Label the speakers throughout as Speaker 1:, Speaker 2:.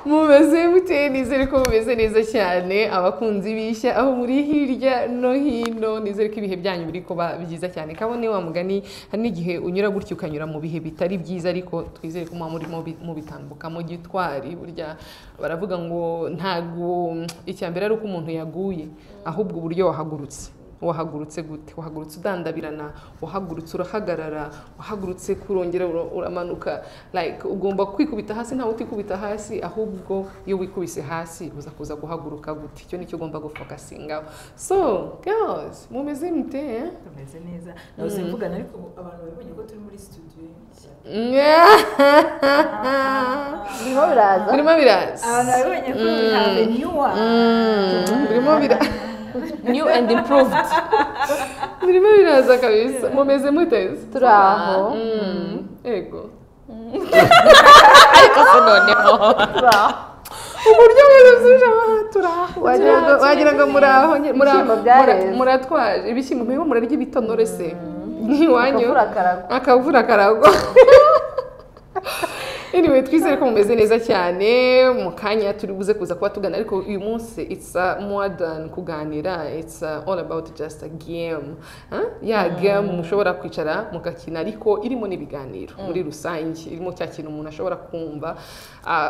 Speaker 1: mumeze mute nizere ko mumeze neza cyane abakunzi bishya aho muri hirya no hino nizere ko ibihe byanyu biri kuba byiza cyane kabone wa mugani hari n'igihe unyura gutyo ukanyura mu bihe bitari byiza ariko twizere ko murimo mubitambukamo gitwari burya baravuga ngo ntago icyambere ari uko umuntu yaguye ahubwo uburyo wahagurutse gute wahagurutse udandabirana wahagurutse urahagarara wahagurutse kurongera uramanuka like ugomba kwikubita hasi ntawe utikubita hasi ahubwo iyo wikubise hasi uza kuza guhaguruka gute icyo nicyo ugomba gufokasingaho so girls mumeze mute
Speaker 2: tumeze neza nawe mvugana ariko abantu babonye ko turi muri studio
Speaker 1: birimo biraza
Speaker 2: abantu babonye ko have new one
Speaker 1: birimo biraza
Speaker 3: new and improved
Speaker 1: birimo biraza kabisa mumeze muteze
Speaker 3: turaho
Speaker 1: ego
Speaker 3: ariko se noneho
Speaker 1: uburyo bw'ibisubizo turaho wagira ngo muratwaje ibishyimbo muriho murarya ibitonore se ntiwanyu akavura karagwa anyway twizere ko mumeze neza cyane mu kanya turi buze kuza kuba tugana ariko uyu munsi it's more than kuganira it's all about just a game game mushobora kwicara mugakina ariko irimo n'ibiganiro muri rusange irimo cya kintu umuntu ashobora kumva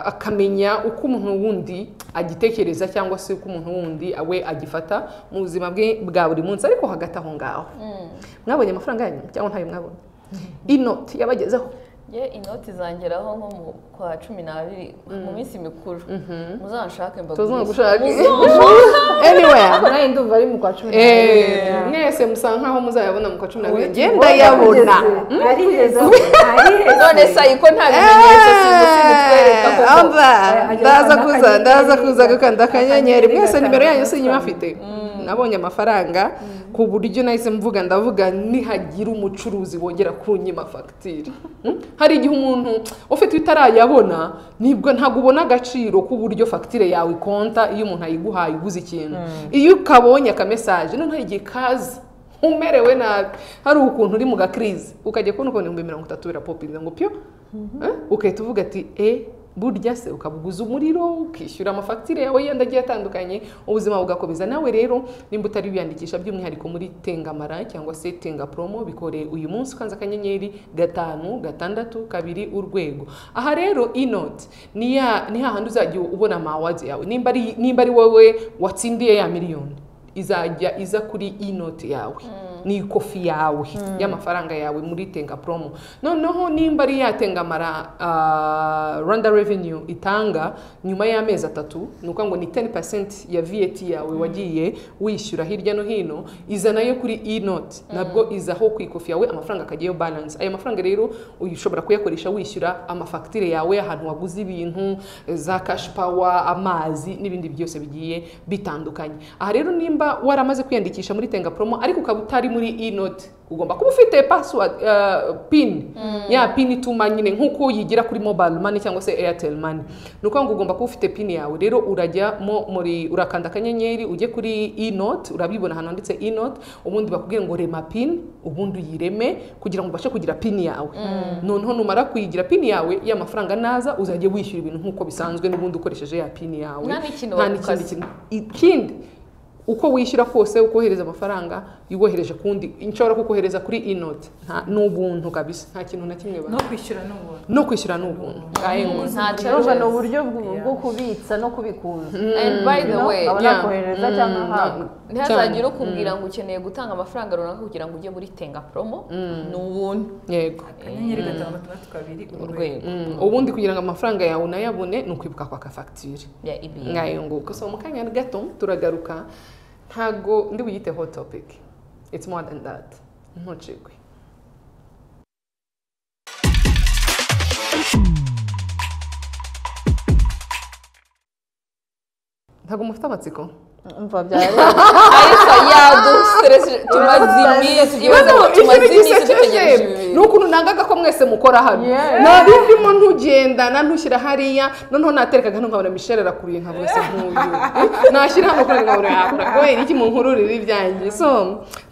Speaker 1: akamenya uko umuntu wundi agitekereza cyangwa se uko umuntu wundi awe agifata mu buzima bwe bwa buri munsi ariko hagati aho ngaho mwabonye amafaranga yanyu cyangwa ntayo mwabonye inoti yabagezeho
Speaker 3: inoti zangeraho nko mu kwa 12 mu minsi mikuru muzanshake
Speaker 1: tuzagushaka anywhere
Speaker 3: nayo ndumva ari mu kwa 12
Speaker 1: mwese musanga nkaho muzayabona mu kwa 12 ngenda yabona
Speaker 3: none sayiko nta bimenyetso simutwereka
Speaker 1: ko ndaza kuza gukanda akanyenyeri mwese nimero yanyu sinyuma afite nabonye amafaranga ku buryo nahise ndavuga nihagira umucuruzi wongera kunyima fagitire hari igihe umuntu ufite utarayabona nibwo ntabwo ubona agaciro ku buryo fagitire yawe ikonta iyo umuntu ayiguhaye uguze ikintu iyo ukabonye akamesaje none hari igihe kaza umerewe nabi hari ukuntu uri mu gakrize ukajya kubona ukuntu 30 birapopiriza ngo pyo ukahita uvuga ati burya se ukabuguza umuriro ukishyura amafagitire yawe yenda agiye atandukanye ubuzima bugakomeza nawe rero nimba utari wiyandikisha by'umwihariko muri Tengamara cyangwa se Tenga Promo bikore uyu munsi ukanza akanyenyeri 5 6 2 urwego aha rero inoti ni hahandi uzajya ubona amawazi yawe nimba ari wowe watsindiye ya miliyoni izajya iza kuri inoti yawe ni kofi yawe y'amafaranga yawe muri Tenga Promo noneho nimba ari ya Tengamara Rwanda Revenue itanga nyuma y'amezi 3 nuko ngo ni 10% ya VAT yawe wagiye wishyura hirya no hino iza nayo kuri inoti nabwo izaho ku ikofi yawe amafaranga akagiyeyo balance aya mafaranga rero ushobora kuyakoresha wishyura amafagitire yawe ahantu waguze ibintu za cash power amazi n'ibindi byose bigiye bitandukanye aha rero nimba waramaze kwiyandikisha muri Tenga Promo ariko ukaba utari muri inoti ugomba kuba ufite password pin ya pin ituma nyine nkuko yigira kuri mobile money cyangwa se Airtel money nuko ngo ugomba kuba ufite pin yawe rero urajya muri urakanda akanyenyeri ujye kuri inoti urabibona hano handitse inoti ubundi bakubwiye ngo rema pin ubundi uyireme kugira ngo ubashe kugira pin yawe noneho numara kuyigira pin yawe y'amafaranga naza uzajye wishyura ibintu nkuko bisanzwe n'ubundi ukoresheje ya pin yawe
Speaker 3: nta
Speaker 1: n'ikindi uko wishyura kose ukohereza amafaranga yugohereje kundi inshobora kukohereza kuri inoti n'ubuntu kabisa nta kintu na kimwe no kwishyura n'ubuntu
Speaker 3: nta
Speaker 2: cyangwa no uburyo bwo kubitsa no kubikuza
Speaker 3: and by the way
Speaker 2: kohereza cyangwa
Speaker 3: ntihazagire ukubwira ngo ukeneye gutanga amafaranga runaka kugira ngo ujye muri Tenga Promo n'ubuntu
Speaker 1: yego
Speaker 2: akanyenyeri 5 urwego
Speaker 1: ubundi kugira ngo amafaranga yawe unayabone ni ukwibuka kwa fagitire ngayo nguko so mu kanya gato turagaruka ntago ndi buyite hot topic it's more than that ntucikwe ntago mufite amatsiko
Speaker 4: umva byari
Speaker 3: ariko yadusereje tumaze iminsi
Speaker 1: ikintu gisekeje ni ukuntu nangaga ko mwese mukora hano nari ndimo ntugendana ntushyira hariya noneho naterekaga nkabona Michelle arakuriye nka bose nk'uyu nashyira hano kuri nkabona yakora kubera iki mu nkururire ibyanjye so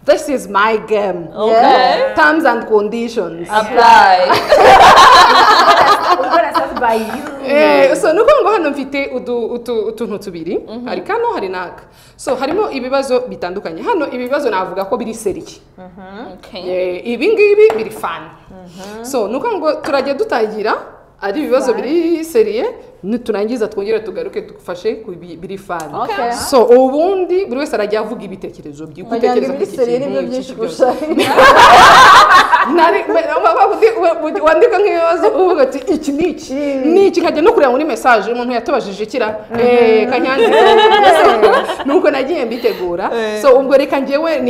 Speaker 1: this is my game terms and conditions
Speaker 3: apply
Speaker 1: so nuko ngo hano mfite utuntu tubiri hari kano hari naka so harimo ibibazo bitandukanye hano ibibazo navuga ko biri seriye ibi ngibi biri fun so nuko ngo turajya dutangira ari ibibazo biri seriye niturangiza twongera tugaruke dufashe ku biri fun so ubundi buri wese arajya avuga ibitekerezo bye gutekereza
Speaker 4: biri seriye nibyo byinshi gusa
Speaker 1: wandika nk'ibibazo uvuga ati iki ni iki nkajya no kureba muri message umuntu yatubajije kira kanyandika nuko nagiye mbitegura so ubwo reka njyewe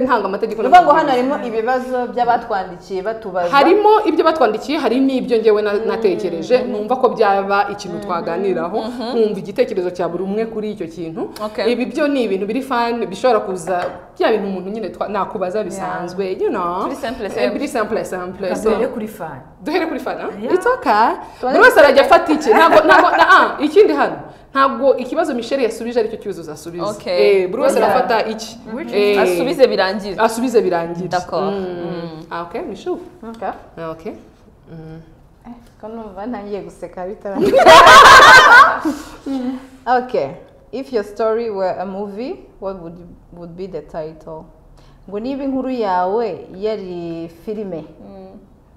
Speaker 1: ntanga amategeko
Speaker 4: nuvuga ngo hano harimo ibibazo by'abatwandikiye batubaza
Speaker 1: harimo ibyo batwandikiye hari n'ibyo njyewe natekereje numva ko byaba ikintu twaganiraho nkumva igitekerezo cya buri umwe kuri icyo kintu ibi byo ni ibintu biri fun bishobora kuza bya bintu umuntu nyine nakubaza bisanzwe you know biri simple so duhere kuri fun it's okay buri wese arajya afata iki ntabwo ikindi hano ntabwo ikibazo Michelle yasubije aricyo kibazo uzasubiza buri wese arafata iki
Speaker 3: asubize birangire
Speaker 1: d'accord okay Michelle okay
Speaker 4: kanumva ntangiye guseka bitara okay if your story were a movie what would be the title ngo niba inkuru yawe yari filime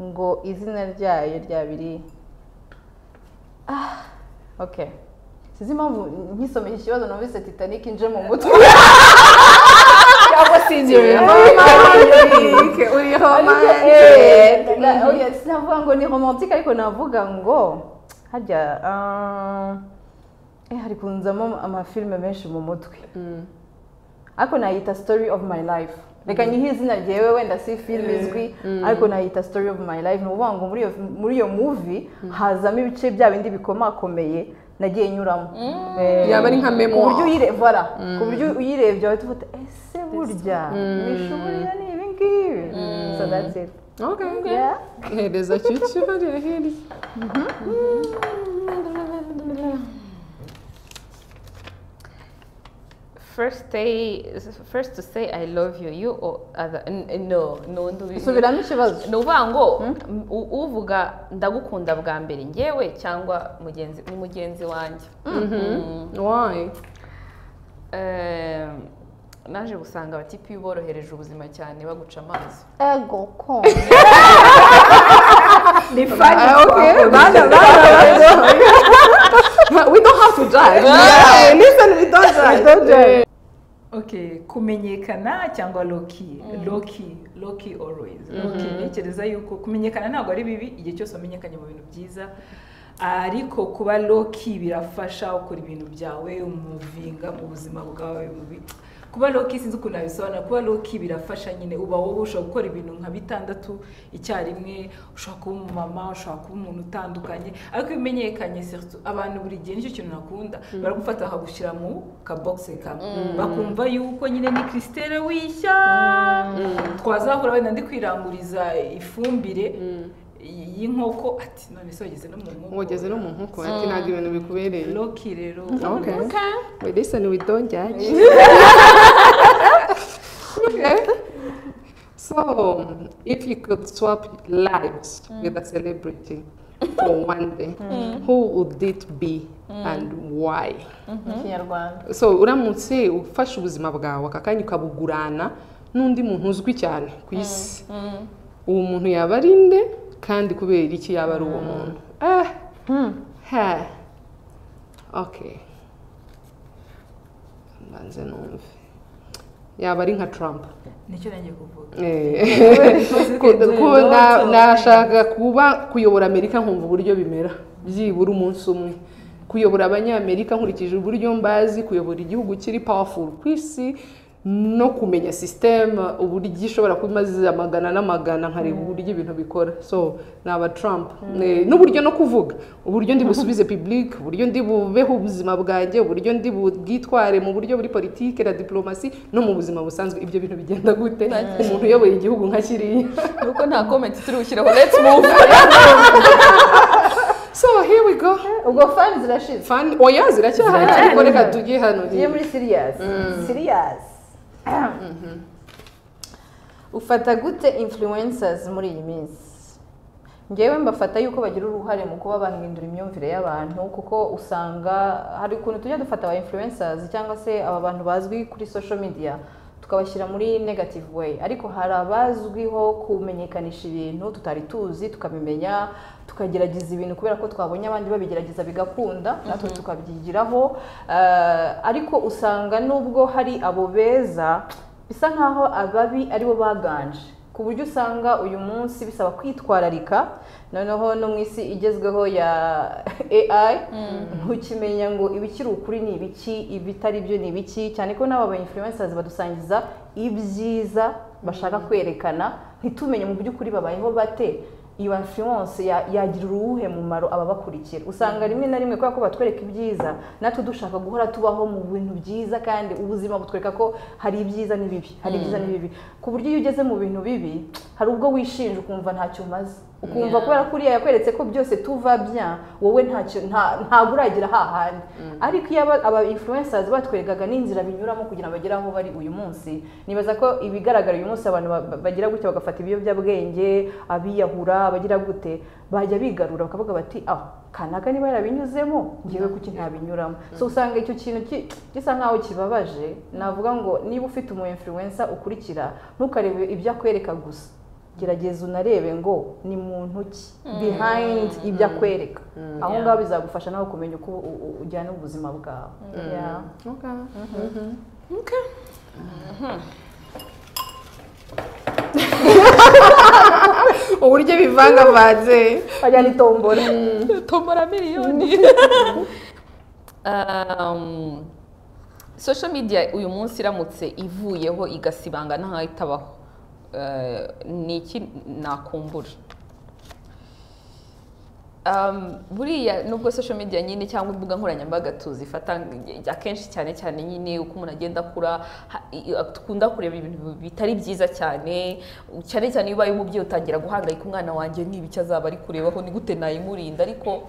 Speaker 4: ngo izina ryayo ryabiri okay sizi impamvu nkisomeye ikibazo numvise Titanic nje mu mutwe cyangwa sinjye
Speaker 1: uri romantique
Speaker 4: sinavuga ngo ni romantique ariko navuga ngo hajya hari kunzamo amafilme menshi mu mutwe ariko nayita story of my life reka nyihe izina ryewe wenda si film izwi ariko nayita story of my life ni ukuvuga ngo muri iyo movie hazamo ibice bya bindi bikomakomeye nagiye nyuramo
Speaker 1: yaba ari nka memoir
Speaker 4: ku buryo uyirebye wahita uvuga ese burya bishobora ni ibi ngibi so that's it
Speaker 1: okay hereza cyucyo hariya hirya
Speaker 3: first to say I love you or other no
Speaker 4: subiramo ikibazo
Speaker 3: ni uvuga ngo uvuga ndagukunda bwa mbere ngewe cyangwa mugenzi wanjye
Speaker 1: why
Speaker 3: naje gusanga abatipi borohereje ubuzima cyane baguca amazi
Speaker 4: ego ko
Speaker 2: ni funny
Speaker 1: we don't have to judge listen we don't judge
Speaker 2: okay kumenyekana cyangwa loki always ntekereza yuko kumenyekana ntabwo ari bibi igihe cyose wamenyekanye mu bintu byiza ariko kuba loki birafasha ukora ibintu byawe umuvinga mu buzima bwawe kuba loki sinzi ukuntu nabisobanura kuba loki birafasha nyine uba wowe ushobora gukora ibintu nka bitandatu icyarimwe ushobora kuba umumama ushobora kuba umuntu utandukanye ariko bimenyekanye abantu buri gihe nicyo kintu nakunda baragufata bakagushyira mu kabogisi kamwe bakumva yuko nyine ni Christelle wishya twazahura wenda ndi kwiranguriza ifumbire y'inkoko ati none se
Speaker 1: wageze no mu nkoko ati ntabwo ibintu bikubereye
Speaker 2: loki rero
Speaker 1: okay we listen we don't judge okay so if you could swap lives with a celebrity for one day who would it be and why
Speaker 4: Kinyarwanda
Speaker 1: so uramutse ufashe ubuzima bwawe akakanya ukabugurana n'undi muntu uzwi cyane ku isi uwo muntu yaba ari nde kandi kubera iki yaba ari uwo muntu okay banze numve yaba ari nka Trump
Speaker 2: nicyo nanjye kuvuga
Speaker 1: nashaka kuyobora Amerika nkumva uburyo bimera byibura umunsi umwe kuyobora abanyamerika nkurikije uburyo mbazi kuyobora igihugu kiri powerful ku isi no kumenya system uburyo ishobora kumaze amagana n'amagana nkareba uburyo ibintu bikora so naba Trump n'uburyo no kuvuga uburyo ndi busubize public uburyo ndi bubeho ubuzima bwanjye uburyo ndi bwitware mu buryo buri politique la diplomatie no mu buzima busanzwe ibyo bintu bigenda gute umuntu uyoboye igihugu nka kiriya
Speaker 3: nuko nta comment turi gushyiraho let's move
Speaker 1: so here we go
Speaker 4: ubwo fan zirashize
Speaker 1: fan oya ziracyahari ariko reka tujye hano
Speaker 4: tugiye muri serious ufata gute influencers muri iyi minsi ngewe mbafata yuko bagira uruhare mu kuba bahindura imyumvire y'abantu kuko usanga hari ukuntu tujya dufata aba influencers cyangwa se aba bantu bazwi kuri social media tukabashyira muri negative way ariko hari abazwiho kumenyekanisha ibintu tutari tuzi tukabimenya tukagerageza ibintu kubera ko twabonye abandi babigerageza bigakunda natwe tukabyigiraho ariko usanga nubwo hari abo beza bisa nkaho ababi aribo baganje ku buryo usanga uyu munsi bisaba kwitwararika noneho no mu isi igezweho ya AI ntukimenya ngo ibikiri ukuri ni ibiki ibitari byo ni ibiki cyane ko n'aba influencers badusangiza ibyiza bashaka kwerekana ntitumenye mu by'ukuri babayeho bate iyo influence yagira uruhe mumaro ababakurikira usanga rimwe na rimwe kubera ko batwereka ibyiza natwe dushaka guhora tubaho mu bintu byiza kandi ubuzima butwereka ko hari ibyiza n'ibibi hari ibyiza n'ibibi ku buryo iyo ugeze mu bintu bibi hari ubwo wishinja ukumva ntacyo umaze ukumva kubera ko uriya yakweretse ko byose tuva bien wowe ntabwo uragira hahandi ariko iyo aba influencers batweregaga n'inzira binyuramo kugira ngo bagere aho bari uyu munsi nibaza ko ibigaragara uyu munsi abantu bagira gutya bagafata ibiyobyabwenge abiyahura bagira gute bajya bigarura bakavuga bati kanaka niba yarabinyuzemo ngewe kuki ntabinyuramo so usanga icyo kintu gisa nkaho kibabaje navuga ngo niba ufite umu influencer ukurikira ntukarebe ibyo akwereka gusa gerageza unarebe ngo ni muntu ki behind ibyo akwereka aho ngaho bizagufasha nawe kumenya uko ujyana ubuzima bwawe
Speaker 1: uburyo bivangavanze
Speaker 4: bajya ni
Speaker 3: tombora miliyoni social media uyu munsi iramutse ivuyeho igasibanga ntaho itabaho ni iki nakumbura buriya nubwo social media nyine cyangwa imbuga nkoranyambaga tuzifata akenshi cyane cyane nyine uko umuntu agenda akura dukunda kureba ibintu bitari byiza cyane cyane iyo ubaye umubyeyi utangira guhangayika umwana wanjye n'ibiki azaba ari kurebaho ni gute nayimurinda ariko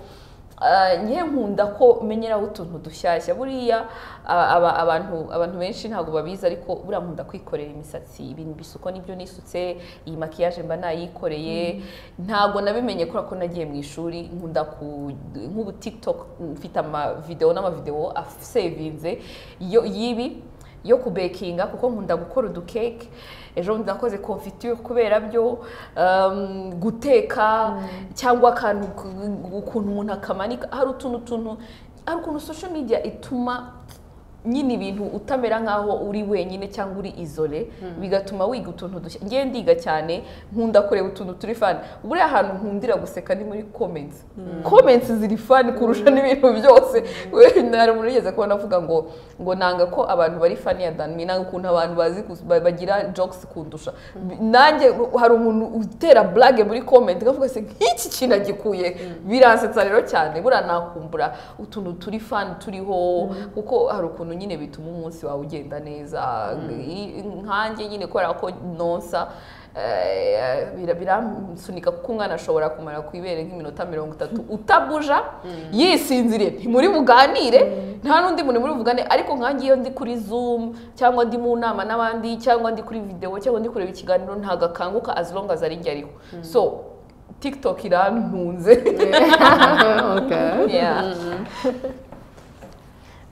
Speaker 3: ngiye nkunda ko menyeraho utuntu dushyashya buriya abantu benshi ntabwo babizi ariko buriya nkunda kwikorera imisatsi ibintu bisuko nibyo nisutse iyi makiyaje mba nayikoreye ntabwo nabimenye kubera ko nagiye mu ishuri nkunda nk'ubu TikTok mfite n'amavideo asevinze y'ibi yo kubekinga kuko nkunda gukora udukeke ejo bundi nakoze confiture kubera byo guteka cyangwa akantu ukuntu umuntu akamanika hari ukuntu social media ituma nyine ibintu utamera nkaho uri wenyine cyangwa uri isole bigatuma wiga utuntu dushya ngiye ndiga cyane nkunda kureba utuntu turi fan buriya ahantu nkundira guseka ni muri comments ziri fan kurusha n'ibintu byose nari umuntu yigeze kubona avuga ngo nanga ko abantu bari fan ya Dan nanga ukuntu abantu bazi bagira jokes kundusha nanjye hari umuntu utera blague muri comment ngavuga se nk'iki kintu agikuye biransetsa rero cyane buriya nakumbura utuntu turi fan turiho kuko hari ukuntu nyine bituma umunsi wawe ugenda neza nkanjye nyine kubera ko nonsa biramsunika kuko umwana ashobora kumara ku ibere nk'iminota 30 utabuja yisinzire ntimuri buganire nta n'undi muntu muri buvugane ariko nkanjye iyo ndi kuri Zoom cyangwa ndi mu nama n'abandi cyangwa ndi kuri video cyangwa ndi kureba ikiganiro ntagakanguka as long as ari njye ariho so TikTok irantunze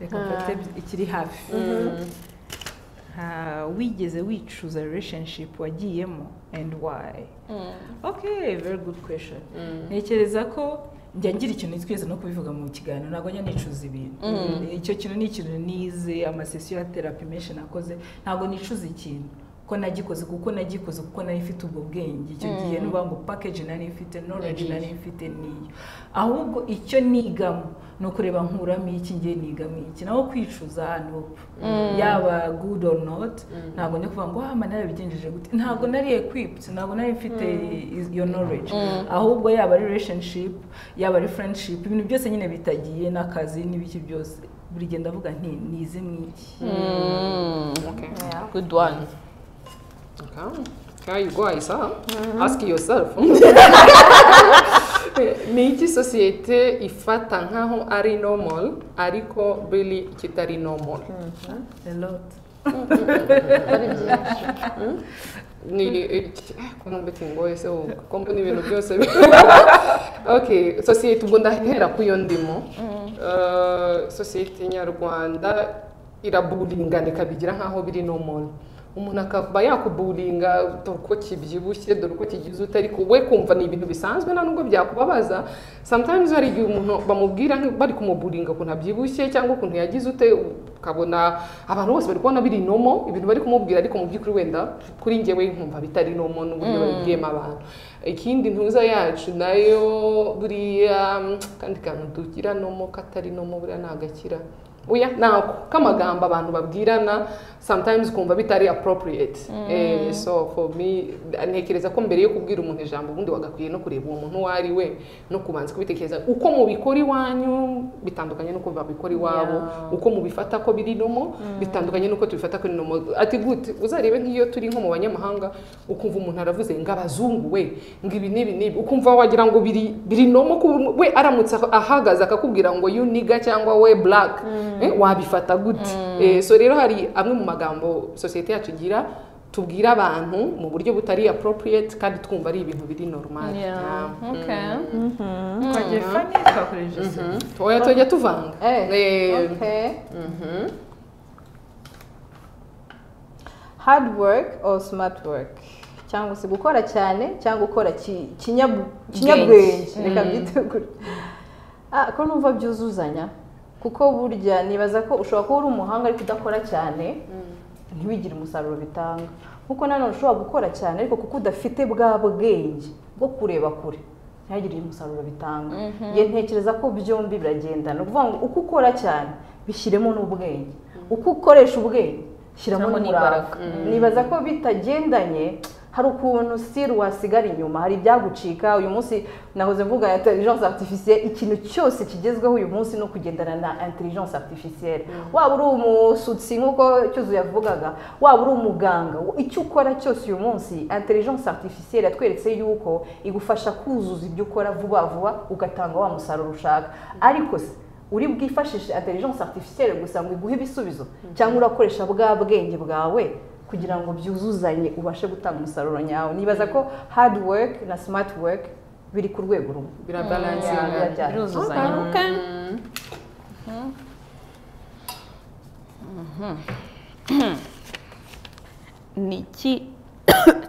Speaker 2: reka mfate ikiri hafi wigeze wicuza relationship wagiyemo and why okay very good question ntekereza ko njya ngira ikintu twese no kubivuga mu kiganiro ntabwo njya nicuza ibintu icyo kintu ni ikintu nize amasesiyo ya therapy menshi nakoze ntabwo nicuza ikintu ko nagikoze kuko nari mfite ubwo bwenge icyo gihe nuba ngo package nari mfite knowledge nari mfite niyo ahubwo icyo nigamo no kureba nkuramo iki ngiye nigamo iki naho kwicuza yaba good or not ntabwo njya kuvuga ngo mana narabigenjeje gute ntabwo nari equipped ntabwo nari mfite your knowledge ahubwo yaba relationship yaba ari friendship ibintu byose nyine bitagiye n'akazi n'ibiki byose buri gihe ndavuga nti nize mwiki
Speaker 1: Okay.
Speaker 3: Good one.
Speaker 1: Okay. Here you go, Aisa. Ask yourself. Ni iki sosiyete ifata nkaho ari normal ariko really kitari normal?
Speaker 2: a lot
Speaker 1: Ni kuna mbeti ngoye se kompo ni ibintu byose. Okay, sosiyete ubwo ndahera ku yo ndimo. Sosiyete nyarwanda iraburingana ikabigira nkaho biri normal. Umuntu akaba yakuburinga dore uko kibyibushye dore uko kigize utari we kumva ni ibintu bisanzwe nta nubwo byakubabaza. Sometimes hari igihe umuntu bamubwira bari kumuburinga ukuntu abyibushye cyangwa ukuntu yagize ute ukabona abantu bose bari kubona biri nomo ibintu bari kumubwira ariko mu by'ukuri wenda kuri njyewe nkumva bitari nomo n'uburyo babibwiyemo abantu. Ikindi ntuza yacu nayo buriya kandi kantu dugira nomo katari nomo buriya nagakira oya nako kamagambo abantu babwirana sometimes kumva bitari appropriate. So for me ntekereza ko mbere yo kubwira umuntu ijambo ubundi wagakwiye no kureba uwo muntu wari we no kubanza kubitekereza uko mubikora iwanyu bitandukanye nuko babikora iwabo uko mubifata ko biri nomo bitandukanye nuko tubifata ko ni nomo. Ati gute uzarebe nk'iyo turi nko mu banyamahanga ukumva umuntu aravuze ngo abazungu we ngo ibi nibi ukumva wagira ngo biri nomo we aramutse ahagaze akakubwira ngo you nigga cyangwa we black wabifata gute. So rero hari amwe mu magambo societe yacu igira tubwira abantu mu buryo butari appropriate kandi twumva ari ibintu biri normal.
Speaker 2: twagiye fani twakoresheje se
Speaker 1: oya tujya tuvanga.
Speaker 4: Hard work or smart work cyangwa se gukora cyane cyangwa gukora kinyabwenge reka byitegure ko numva byuzuzanya kuko burya nibaza ko ushobora kuba uri umuhanga ariko udakora cyane ntibigire umusaruro bitanga kuko nanone ushobora gukora cyane ariko kuko udafite bwa bwenge bwo kureba kure ntihagire umusaruro bitanga. Ngiye ntekereza ko byombi biragendana ukuvuga ngo uko ukora cyane bishyiremo n'ubwenge uko ukoresha ubwenge shyiramo n'imbaraga. Nibaza ko bitagendanye hari ukuntu still wasigara inyuma hari ibyagucika. Uyu munsi nahoze mvuga intelligence artificielle ikintu cyose kigezweho uyu munsi no kugendana na intelligence artificielle. Waba uri umusutsi nkuko cyuzu yavugaga waba uri umuganga icyo ukora cyose uyu munsi intelligence artificielle yatweretse yuko igufasha kuzuza ibyo ukora vuba vuba ugatanga wa musaruro ushaka. Ariko se uri bwifashishe intelligence artificielle gusa ngo iguhe ibisubizo cyangwa urakoresha bwa bwenge bwawe kugira ngo byuzuzanye ubashe gutanga umusaruro nyawo. Nibaza ko hard work na smart work biri ku rwego rumwe
Speaker 1: birabalansinga
Speaker 3: biruzuzanya. Ni iki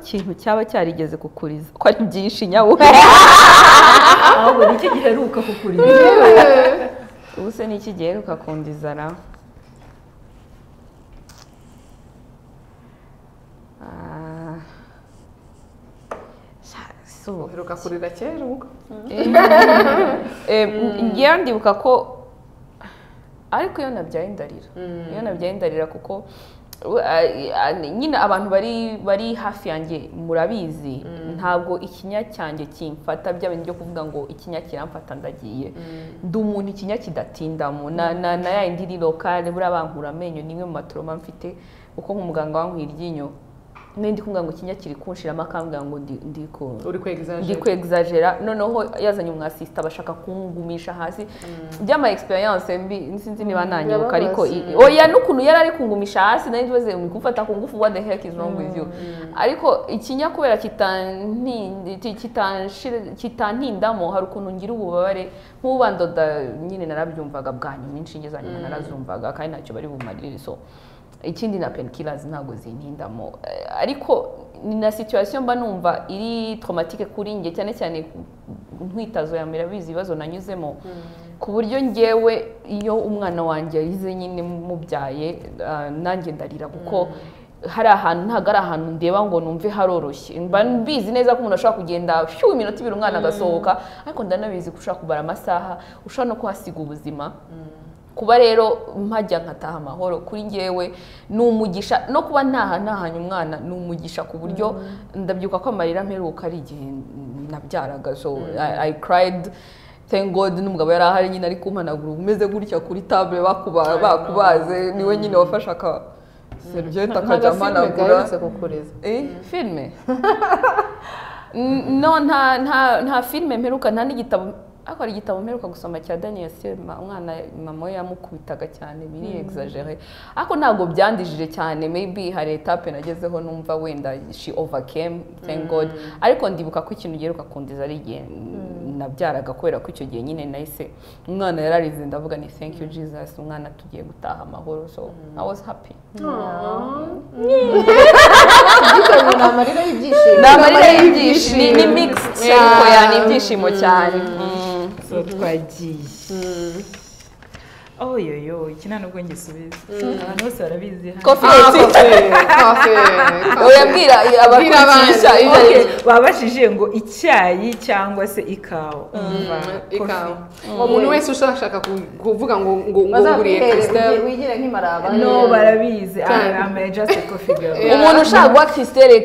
Speaker 3: kintu cyaba cyarigeze kukuriza ko ari byinshi nyawo
Speaker 2: ahubwo ni iki giheruka kukuriza
Speaker 3: ubu se ni iki giheruka kundizara
Speaker 1: uheruka kurira kera ubwo
Speaker 3: ngewe ndibuka ko ariko iyo nabyaye ndarira kuko nyine abantu bari hafi yanjye murabizi ntabwo ikinya cyanjye kimfata bya bintu byo kuvuga ngo ikinya kiramfata ndagiye ndi umuntu ikinya kidatindamo na ya indi lokale buriya bankura amenyo nimwe mu matoroma mfite uko nk'umuganga wankuye iryinyo ndi kumva ngo ikinya kiri kunshiramo akambwira ngo ndi kwegzagera noneho yazanye umwasista bashaka kungumisha hasi by'ama experience mbi sinzi niba nanyibuka ariko oya n'ukuntu yari ari kungumisha hasi nari ndibaze uri kumfata ku ngufu what the heck is wrong with you ariko ikinya kubera kitantindamo hari ukuntu ngira ububabare nk'ubandoda nyine narabyumvaga bwanyu inshinge zanyu narazumvaga kandi ntacyo bari bumarire so ikindi na painkillers ntago zintindamo ariko ni na situation mba numva iri traumatique kuri nge cyane cyane ntwitazo ya mbere bizi ibibazo nanyuzemo ku buryo ngewe iyo umwana wanjye yarize nyine mubyaye nanjye ndarira kuko hari ahantu ntabwo ari ahantu ndeba ngo numve haroroshye mba mbizi neza ko umuntu ashobora kugenda iminota 2 umwana agasohoka ariko ndanabizi ko ushobora kubara amasaha ushobora no kuhasiga ubuzima kuba rero mpajya nkataha amahoro kuri ngewe ni umugisha no kuba ntahanye umwana ni umugisha ku buryo ndabyuka ko amarira mperuka ari igihe nabyaraga so I cried thank God n'umugabo yari ahari nyine ari kumpanagura umeze gutya kuri table bakubaze niwe nyine wafashe aka serviette akajya amanagura filme no nta filme mperuka nta n'igitabo ariko hari igitabo mperuka gusoma cya Daniel Silva umwana mama we yamukubitaga cyane biri exagere ariko ntabwo byandijije cyane maybe hari etape nagezeho numva wenda she overcame thank God ariko ndibuka ko ikintu giheruka kundiza ari igihe nabyaraga kubera ko icyo gihe nyine nahise umwana yararize ndavuga ni thank you Jesus umwana tugiye gutaha amahoro so I was happy
Speaker 4: amarira y'ibyishimo
Speaker 3: n'amarira y'ibyishimo ni mixed ariko yani ibyishimo cyane
Speaker 2: so twagiye oyoyo iki nta nubwo ngisubiza abantu bose barabizi
Speaker 3: uyabwira abakurisha
Speaker 2: babashije ngo icyayi cyangwa se ikawa
Speaker 1: ikawa umuntu wese ushaka kuvuga ngo nguriye Christelle
Speaker 4: wigire nk'imaraba
Speaker 2: no barabizi I'm just a coffee girl
Speaker 3: umuntu ushaka guha Christelle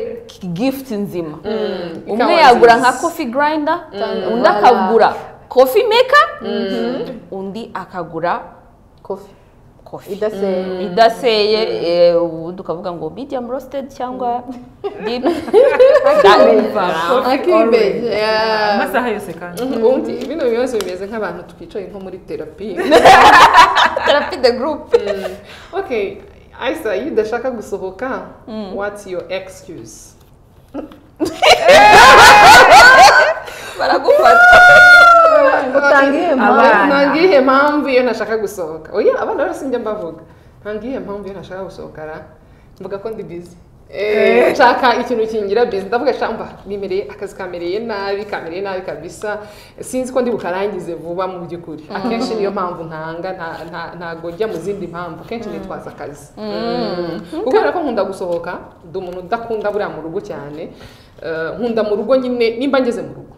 Speaker 3: gift nzima umwe yagura nka coffee grinder undi akagura coffee maker undi akagura coffee idaseye ubundi ukavuga ngo medium roasted cyangwa
Speaker 2: amasaha yose kandi
Speaker 1: ubundi bino bibazo bimeze nk'abantu twicaye nko muri therapy
Speaker 3: the group
Speaker 1: okay Aisa iyo udashaka gusohoka what's your excuse
Speaker 3: baragufata
Speaker 1: ntangiye mpamvu iyo ntashaka gusohoka oya abana rero sinjya mbavuga ntangiye mpamvu iyo ntashaka gusohoka mvuga ko ndi busy nshaka ikintu kingira busy ndavuga shamba nimereye akazi kamereye nabi kabisa sinzi ko ndi bukarangize vuba mu by'ukuri akenshi niyo mpamvu ntago njya mu zindi mpamvu akenshi nitwaza akazi kubera ko nkunda gusohoka ndi umuntu udakunda buriya mu rugo cyane nkunda mu rugo nyine nimba ngeze mu rugo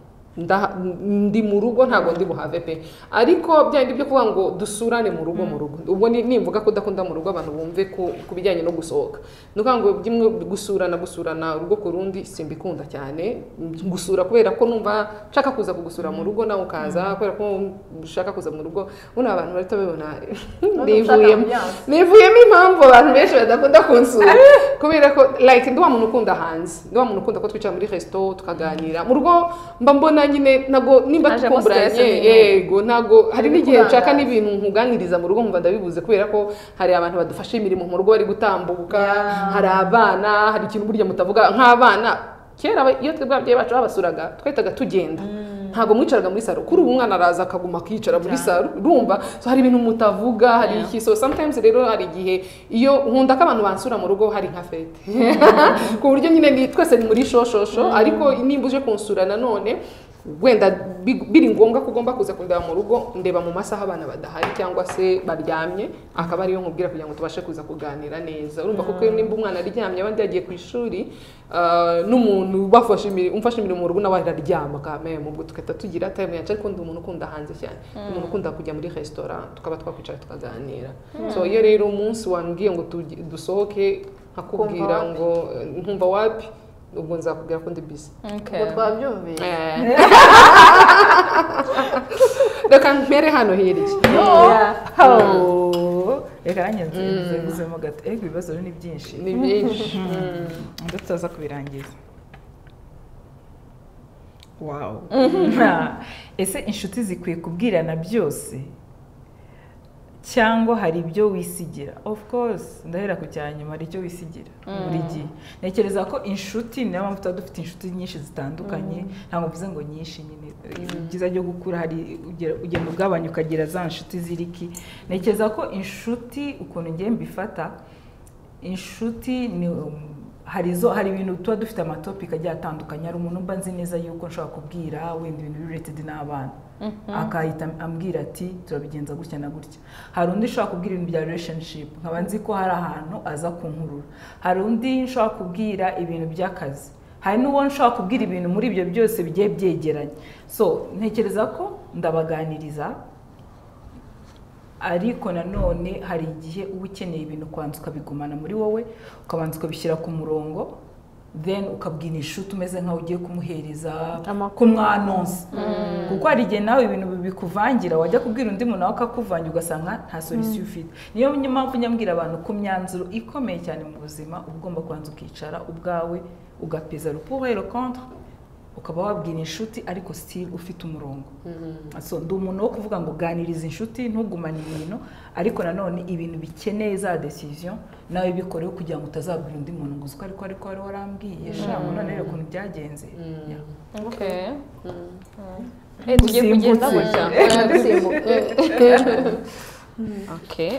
Speaker 1: ndi mu rugo ntago ndi buhave pe ariko byandi byo kuvuga ngo dusurane mu rugo ubwo nimvuga ko udakunda mu rugo abantu bumve ku bijyanye no gusohoka nuko ngo byimwe gusurana urugo ku rundi simbikunda cyane gusura kubera ko numva nshaka kuza kugusura mu rugo nawe ukaza kubera ko ushaka kuza mu rugo ubona abantu bari tabibona nivuyemo impamvu abantu benshi badakunda kunsura kubera ko like ndi wa muntu ukunda hanze ndi wa muntu ukunda ko twicara muri resto tukaganira mu rugo mba mbona nyine nago nimba tukumburanye yego nago hari n'igihe nshaka n'ibintu nkuganiriza mu rugo mva ndabibuze kubera ko hari abantu badufasha imirimo mu rugo bari gutambuka hari abana hari ikintu burya mutavuga nk'abana kera iyo twebwe ababyeyi bacu babasuraga twahitaga tugenda ntago mwicaraga muri saro kuri ubu umwana araza akaguma kwicara muri saro urumva so hari ibintu mutavuga hari iki so sometimes rero hari igihe iyo nkunda ko abantu bansura mu rugo hari nka fete ku buryo nyine ni twese ni muri shoshosho ariko nimba uje kunsura nanone wenda biri ngombwa ko ugomba kuza kundeba mu rugo ndeba mu masaha abana badahari cyangwa se baryamye akaba ariyo nkubwira kugira ngo tubashe kuza kuganira neza urumva kuko nimba umwana aryamye abandi yagiye ku ishuri n'umuntu umfashe imirimo mu rugo nawe araryama kameme ubwo tukahita tugira time yacu ariko ndi umuntu ukunda hanze cyane umuntu ukunda kujya muri restaurant tukaba twakwicara tukaganira so iyo rero umunsi wambwiye ngo dusohoke nkakubwira ngo nkumva wapi ubwo nzakubwira ko ndi busy
Speaker 4: ubwo twabyumvise
Speaker 1: reka mpere hano hirya
Speaker 2: reka nanjye nzuzemo gato ariko ibibazo ni byinshi tutaza kubirangiza wow ese inshuti zikwiye kubwirana byose cyangwa hari ibyo wisigira of course ndahera ku cyanyuma hari icyo wisigira buri gihe ntekereza ko inshuti niyo mpamvu tuba dufite inshuti nyinshi zitandukanye ntabwo mvuze ngo nyinshi nyine byiza byo gukura hari ugenda ugabanya ukagira za nshuti ziriki ntekereza ko inshuti ukuntu ngiye mbifata inshuti ni hari ibintu tuba dufite amatopika agiye atandukanye. Hari umuntu mba nzi neza yuko nshobora kubwira wenda ibintu related n'abana akahita ambwira ati turabigenza gutya na gutya. Hari undi ushobora kubwira ibintu bya relationship nkaba nzi ko hari ahantu aza kunkurura. Hari undi nshobora kubwira ibintu by'akazi. Hari n'uwo nshobora kubwira ibintu muri ibyo byose bigiye byegeranye. So ntekereza ko ndabaganiriza, ariko nanone hari igihe uba ukeneye ibintu kwanza ukabigumana muri wowe, ukabanza ukabishyira ku murongo, then ukabwira inshuti umeze nkaho ugiye kumuhereza kumwanonsa. Kuko hari igihe nawe ibintu bikuvangira, wajya kubwira undi muntu nawe akakuvangira ugasanga nta solution ufite. Niyo mpamvu nyambwira abantu ku myanzuro ikomeye cyane mu buzima uba ugomba kubanza ukicara ubwawe ugapeza le pour et le contre, ukaba wabwira inshuti ariko still ufite umurongo. So ndi umuntu wo kuvuga ngo ganiriza inshuti ntugumane ibintu, ariko nanone ibintu bikeneye za decision nawe bikoreho kugira ngo utazabwira undi muntu ngo uko ariko wari warambwiye sha none rero ukuntu byagenze.
Speaker 3: Okay. Tugiye kugenda gutya. Okay.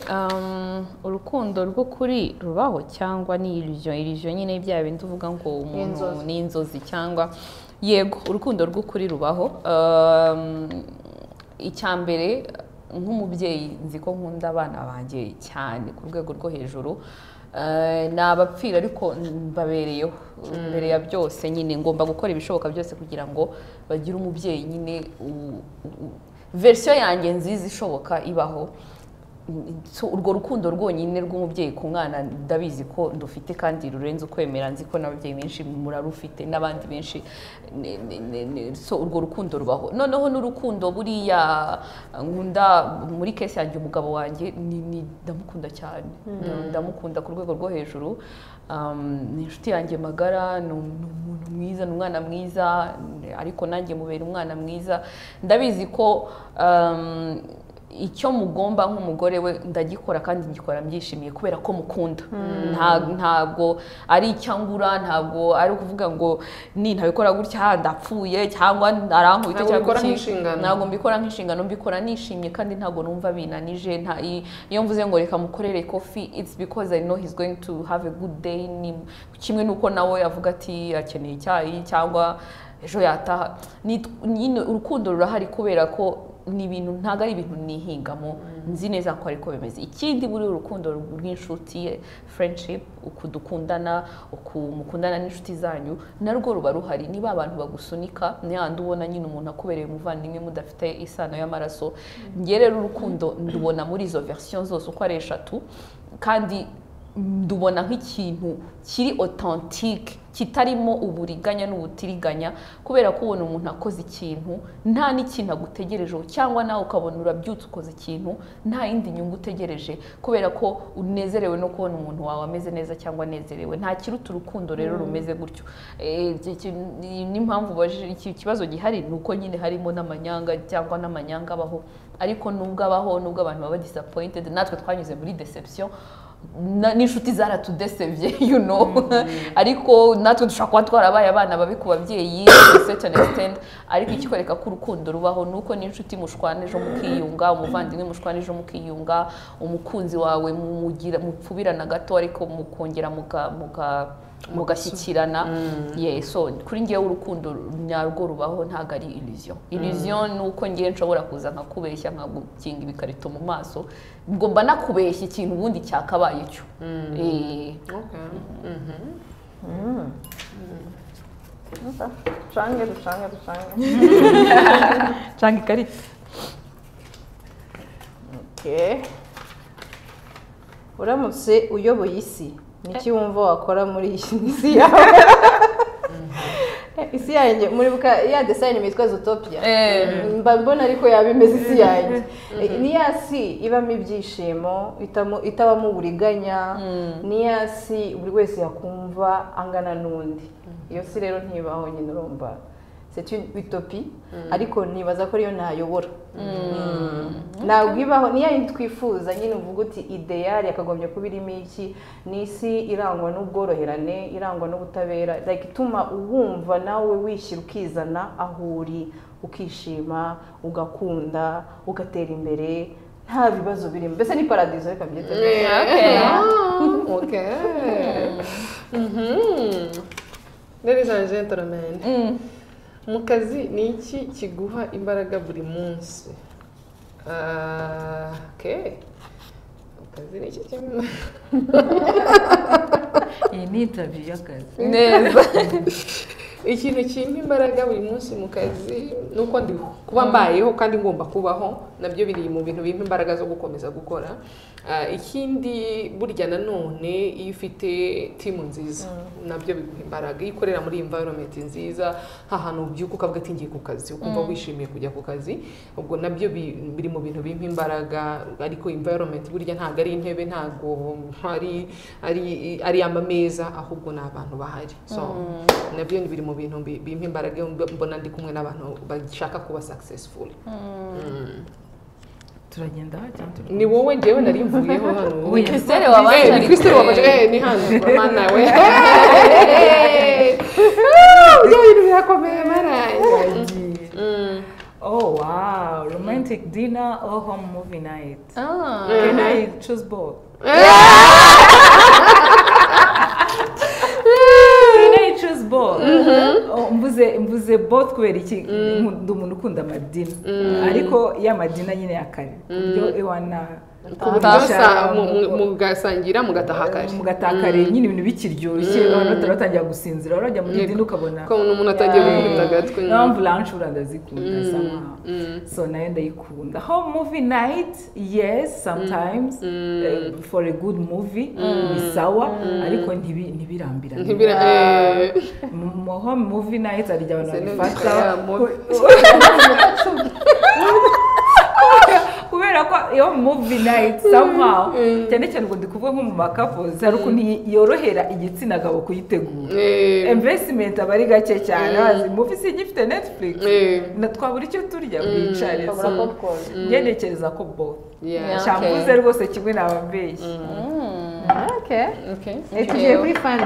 Speaker 3: Urukundo rwo kuri rubaho cyangwa ni illusion nyine bya bindi uvuga ngo umuntu ni inzozi cyangwa yego urukundo rwo kuri rubaho. Icyambere nk'umubyeyi nzi ko nkunda abana banjye cyane ku rwego rwo hejuru. Nabapfira ariko babereyeho mbere ya byose nyine ngomba gukora ibishoboka byose kugira ngo bagire umubyeyi nyine version yanjye nziza ishoboka ibaho. Urwo rukundo rwonyine rw'umubyeyi ku mwana ndabizi ko ndufite kandi rurenze ukwemera, nzi ko n'ababyeyi benshi murarufite n'abandi benshi. So urwo rukundo rubaho. Noneho n'urukundo buriya nkunda muri case yanjye umugabo wanjye ndamukunda cyane, ndamukunda ku rwego rwo hejuru. Ni inshuti yanjye magara, ni umuntu mwiza, ni umwana mwiza, ariko nanjye mubera umwana mwiza. Ndabizi ko icyo mugomba nk'umugore we ndagikora kandi ngikora mbyishimiye kubera ko mukunda. Ntabwo ari icyangura, ntabwo ari ukuvuga ngo ntabikora gutya ndapfuye cyangwa arankubita cyangwa ntabwo mbikora nk'inshingano, mbikora nishimye kandi ntabwo numva binanije. Iyo mvuze ngo reka mukorere coffee, it's because I know he's going to have a good day. Kimwe nuko nawe avuga ati akeneye icyayi cyangwa ejo yataha. Nyine urukundo rurahari kubera ko ni ibintu ntago ari ibintu nihingamo, nzi neza ko ariko bimeze. Ikindi buri urukundo rw'inshuti, friendship, ukudukundana, ukumukundana n'inshuti zanyu narwo ruba ruhari. Niba abantu bagusunika n'yandi ubona nyine umuntu akubereye umuvandimwe mudafite isano y'amaraso. Nge rero urukundo ndubona muri izo version zose uko ari eshatu, kandi ndubona nk'ikintu kiri authentique, kitarimo uburiganya n'ubutiriganya, kubera ko ubona umuntu akoze ikintu nta n'ikintu agutegerejeho, cyangwa nawe ukabona urabyutse ukoze ikintu nta yindi nyungu utegereje, kubera ko unezerewe no kubona umuntu wawe ameze neza cyangwa anezerewe. Nta kiruta urukundo rero rumeze gutyo. N'impamvu iki kibazo gihari ni uko nyine harimo n'amanyanga cyangwa n'amanyanga abaho, ariko nubwo abaho, nubwo abantu baba disappointed, natwe twanyuze muri deception, n'inshuti zaratudesevye you know. Ariko natwe dushaka kuba twarabaye abana babi ku babyeyi to certain extent, ariko ikikwereka ko urukundo rubaho nuko n'inshuti mushwana ejo mukiyunga, umuvandimwe mushwana ejo mukiyunga, umukunzi wawe mupfubirana gato ariko mukongera mugashyikirana. So kuri ngewe urukundo nyarwo rubaho, ntago ari illusion. Nuko ngewe nshobora kuza nkakubeshya nkagukinga ibikarito mu maso, ngo mba nakubeshya ikintu ubundi cyakabaye cyo.
Speaker 2: Change ikarita.
Speaker 4: Uramutse uyoboye isi, niki wumva wakora muri iyi si yawe? Isi yanjye muribuka ya design imitwa Zootopia, mbona ariko yabimeze isi yanjye. Ni yasi ibamo ibyishimo, itabamo uburiganya, ni yasi buri wese yakumva angana n'undi. Iyo si rero ntibaho nyine urumva c'est une utopie, ariko nibaza ko ariyo nayobora. Ntabwo ibaho, ni yindi twifuza nyine uvuga uti ideal yakagombye kuba irimo iki, ni isi irangwa n'ubworoherane, irangwa n'ubutabera, like ituma uwumva nawe wishyira ukizana aho uri, ukishima, ugakunda, ugatera imbere, nta bibazo birimo mbese ni paradizo reka mbyite
Speaker 1: Okay. Ladies and gentlemen, mu kazi ni iki kiguha imbaraga buri munsi? Okay. Mu kazi ni iki kimwe?
Speaker 2: iyi ni interview y'akazi
Speaker 3: neza
Speaker 1: Ikintu kimpa imbaraga buri munsi mu kazi nuko ndiho kuba mbayeho kandi ngomba kubaho nabyo biri mu bintu bimpa imbaraga zo gukomeza gukora. Ikindi burya nanone iyo ufite timu nziza nabyo biguha imbaraga, iyo ukorera muri environment nziza ahantu ubyuka ukavuga ati ngiye ku kazi ukumva wishimiye kujya ku kazi, ubwo nabyo biri mu bintu bimpa imbaraga. Ariko environment burya ntabwo ari intebe, ntabwo ari amameza, ahubwo ni abantu bahari. So nabyo biri mu bintu bimpa imbaraga mbona ndi kumwe n'abantu bashaka kuba successful.
Speaker 2: turagenda cyangwa
Speaker 1: Ni wowe njyewe nari mvuyeho hano.
Speaker 3: ni Christelle wabanje
Speaker 1: Ni Christelle wabanje ni hano mana we. Byo bintu birakomeye maraye.
Speaker 2: Oh wow, romantic dinner or home movie night?
Speaker 3: Ah.
Speaker 2: Can I choose both? Can I choose both? Oh, mvuze both kubera iki ndi umuntu ukunda amadina ariko ya madina nyine ya kare kubyo ewana
Speaker 1: mugasangira mugataha kare
Speaker 2: nyine ibintu bikiryoshye abantu baratangira gusinzira urajya muri dini ukabona
Speaker 1: ko umuntu atagiye gukubita agatwe
Speaker 2: mpamvu lunch ndazikunda somehow so nayo ndayikunda home movie night yes sometimes for a good movie ni sawa ariko ntibirambirana home movie night hari abantu babifata kubera ko iyo movie night somehow cyane cyane ngo ndikuvuga nko mu makapozi hari ukuntu yorohera igitsina gabo kuyitegura investment aba ari gake cyane azi movie si gifite Netflix twabura icyo turya bwicare ngenekereza ko both cyambuze rwose kimwe n'ababeshyi
Speaker 4: okay tugiye kuri fan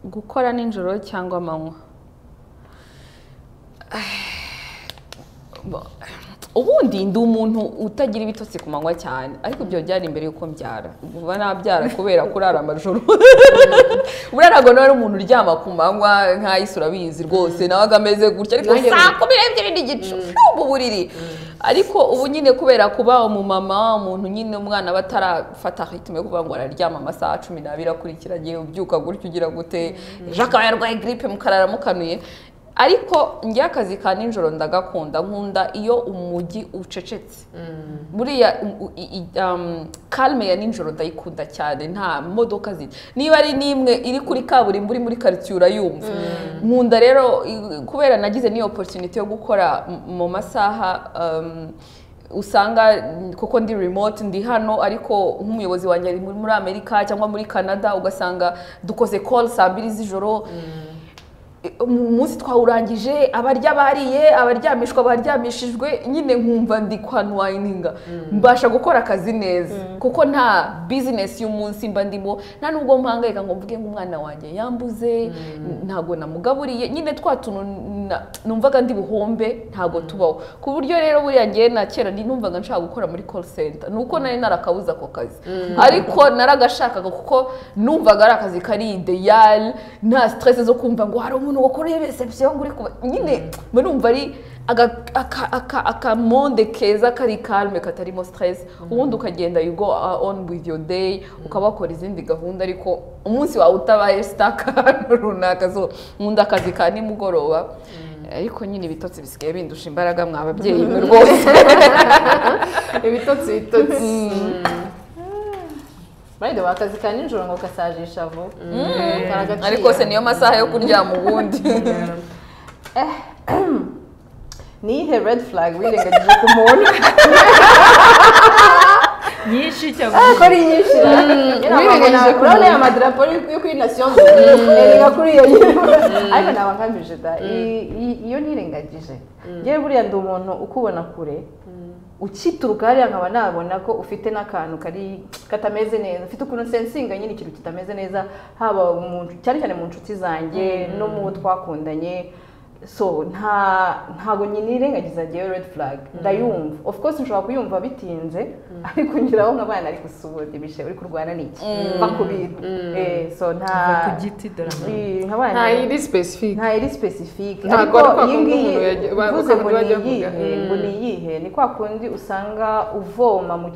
Speaker 3: gukora nijoro cyangwa amanywa. Ubundi ndi umuntu utagira ibitotsi ku manywa cyane, ariko ibyo byari imbere yuko mbyara. Uba nabyara kubera kurara amajoro. Buriya ntabwo nari umuntu uryama ku manywa nk'ayise urabizi rwose nabaga ameze gutya, ariko saa 12 n'igice mu buriri. Ariko ubu nyine kubera kuba umumama umuntu nyine umwana batarafata ritme yo kuvuga ngo araryama amasaha 12 akurikiranye ubyuka gutyo ugira gute Jacques yarwaye grippe mukarara mukanuye. Ariko njye akazi ka nijoro ndagakunda, nkunda iyo umujyi ucecetse. Buriya calme ya nijoro ndayikunda cyane, nta modoka ziri. Niba ari nimwe iri kuri kaburimbo uri muri quartier urayumva. Nkunda rero kubera nagize ni opportunity yo gukora mu masaha usanga kuko ndi remote ndi hano, ariko nk'umuyobozi wanjye ari muri Amerika cyangwa muri Canada, ugasanga dukoze call saa 2 z'ijoro. Umunsi twawurangije abarya bariye abaryamishwa baryamishijwe, nyine nkumva ndi kwanwininga mbasha gukora akazi neza kuko nta business y'umunsi mba ndimo, nta nubwo mpangayika ngo mvuge nk'umwana wanjye yambuze ntago namugaburiye, nyine twatuntu numvaga ndi buhombe ntago tubaho. Ku buryo rero buriya ngiye na kera numvaga nshaka gukora muri call center, nuko nari narakabuza ako kazi ariko naragashakaga kuko numvaga ari akazi kari ideal, nta stress zo kumva ngo hari umuntu wakoreye reception nguri nyine murumva ari aka monde keza kari calme katarimo stress. Ubundi ukagenda you go on with your day ukabakora izindi gahunda, ariko umunsi wawe utabaye stuck runaka. So nkunda akazi ka nimugoroba, ariko nyine ibitotsi bisigaye bindusha imbaraga mwababyeyi mwe rwose.
Speaker 1: ibitotsi
Speaker 4: Bide wakazi ka nijoro ngo kasajisha vuba.
Speaker 3: Ariko se niyo masaha yo kuryama ubundi.
Speaker 4: Ni red flag wirengagije ku muntu.
Speaker 2: nyinshi cyangwa
Speaker 4: kuri nyinshi. Wirengagije ku muntu amadarapo yo kuri nation ni kuri iyo. Ariko nabangamije da iyo nirengagije. Ngiye buriya ndi umuntu ukubona kure. Ukituruka hariya nkaba nabona ko ufite n'akantu katameze neza, ufite ukuntu sensinga nyine ikintu kitameze neza, haba cyane cyane mu nshuti zanjye no mu twakundanye. so ntago nyinirengagiza ngewe red flag ndayumva of course nshobora kuyumva bitinze ariko ngiraho nk'abana ariko subundi bishe uri kurwana n'iki bakubintu so nta
Speaker 2: ku giti dore
Speaker 1: nta iri specific
Speaker 4: ariko iyi ngiyi uvuze ngo ni iyihe ni kwa kundi usanga uvoma mu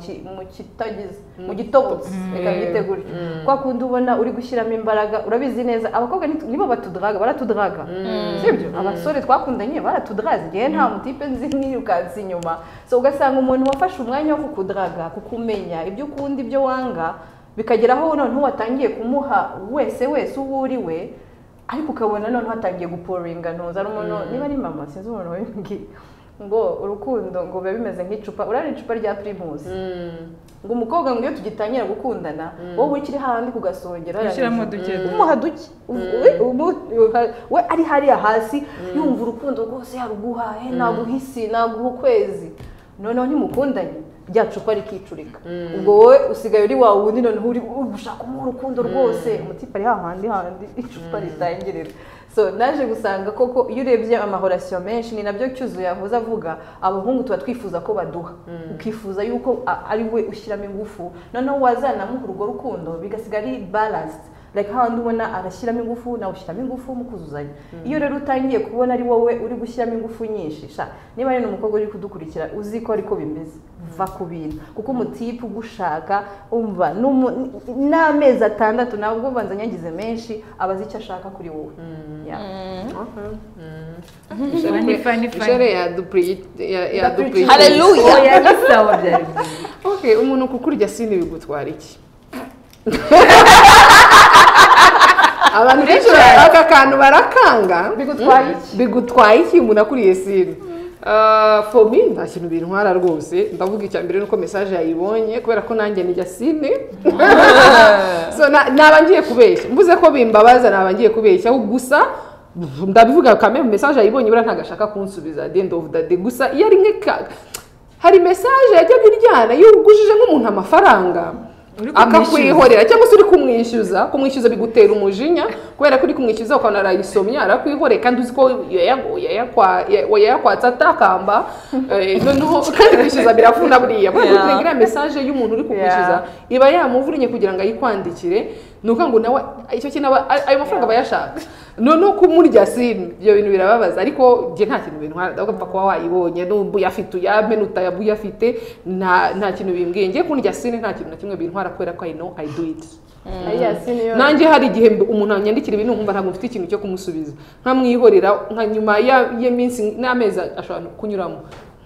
Speaker 4: kitagize mu gitobotsi reka ngite gutyo kwa kundi ubona uri gushyiramo imbaraga urabizi neza abakobwa nibo baratudraga sibyo abasore twakundanye baratudraza igihe nta mutipe nzi nkirukansi inyuma so ugasanga umuntu wafashe umwanya wo kukudraga kukumenya ibyo ukunda ibyo wanga bikageraho noneho watangiye kumuha wese uwo uri we ariko ukabona noneho hatangiye guporinga ntuza ari umuntu niba ari mama sinzi umuntu wabimbwiye ngo urukundo ngo biba bimeze nk'icupa urari icupa rya primus ngo umukobwa ngo iyo tugitangira gukundana wowe ukiri hahandi kugasongera
Speaker 2: ushyiramo duke
Speaker 4: umuha duke we ari hariya hasi yumva urukundo rwose yaruguha naguha isi naguha ukwezi noneho ntimukundanye rya cupa rikicurika ubwo wowe usigaye uri wa wundi noneho uri gushaka urukundo rwose umutipe ari hahandi icupa ritangirira so naje gusanga koko iyo urebye amahorasiyo menshi ni nabyo cyuzuye yavuze avuga abahungu tuba twifuza ko baduha ukifuza yuko ari we ushyiramo ingufu noneho wazanamuha urwo rukundo bigasigara ari balanced like handi ubona arashyiramo ingufu nawe ushyiramo ingufu mukuzuzanya iyo rero utangiye kubona ari wowe uri gushyiramo ingufu nyinshi niba ari n'umukobwa uri kudukurikira uzi ko ariko bimeze va ku bintu kuko umutipe ugushaka umva n'amezi 6 nabwo banza nyagize menshi abazi icyo ashaka kuri wowe
Speaker 1: Ishare ya dupri
Speaker 3: haleluya
Speaker 1: okay umuntu kukurya sini bigutwara iki abantu benshi aka kantu barakanga bigutwaye iki umuntu akuriye sini for me nta kintu bintwara rwose ndavuga icya mbere nuko message yayibonye kubera ko nanjye nijya sini so naba ngiye kubeshya mvuze ko bimbabaza naba ngiye kubeshya gusa ndabivuga kame message yayibonye bura ntagashaka kunsubiza at the end of the day gusa iyo ari nkeka hari message yajya biryana iyo ugujije nk'umuntu amafaranga akakwihorera cyangwa se uri kumwishyuza bigutera umujinya kubera ko uri kumwishyuza ukabona arayisomye arakwihoreye kandi uzi ko yayakwatsa atakamba noneho kandi kwishyuza birafuna buriya kugira ngo message y'umuntu uri kukwishyuza iba yamuvurinye kugira ngo ayikwandikire nuko ngo nawe icyo kintu ayo mafaranga bayashaka noneho kumurya sini ibyo bintu birababaza ariko nge nta kintu bintwara ndagapfa kuba wayibonye n'ubu yafite uyame n'utayabuye afite nta kintu bimbwiye nge kurya sini nta kintu na kimwe bintwara kubera ko I know I do it nanjye hari igihe umuntu anyandikira ibintu nkumva ntabwo mfite ikintu cyo kumusubiza nkamwihorera nka nyuma y'iminsi n'amezi ashobora kunyuramo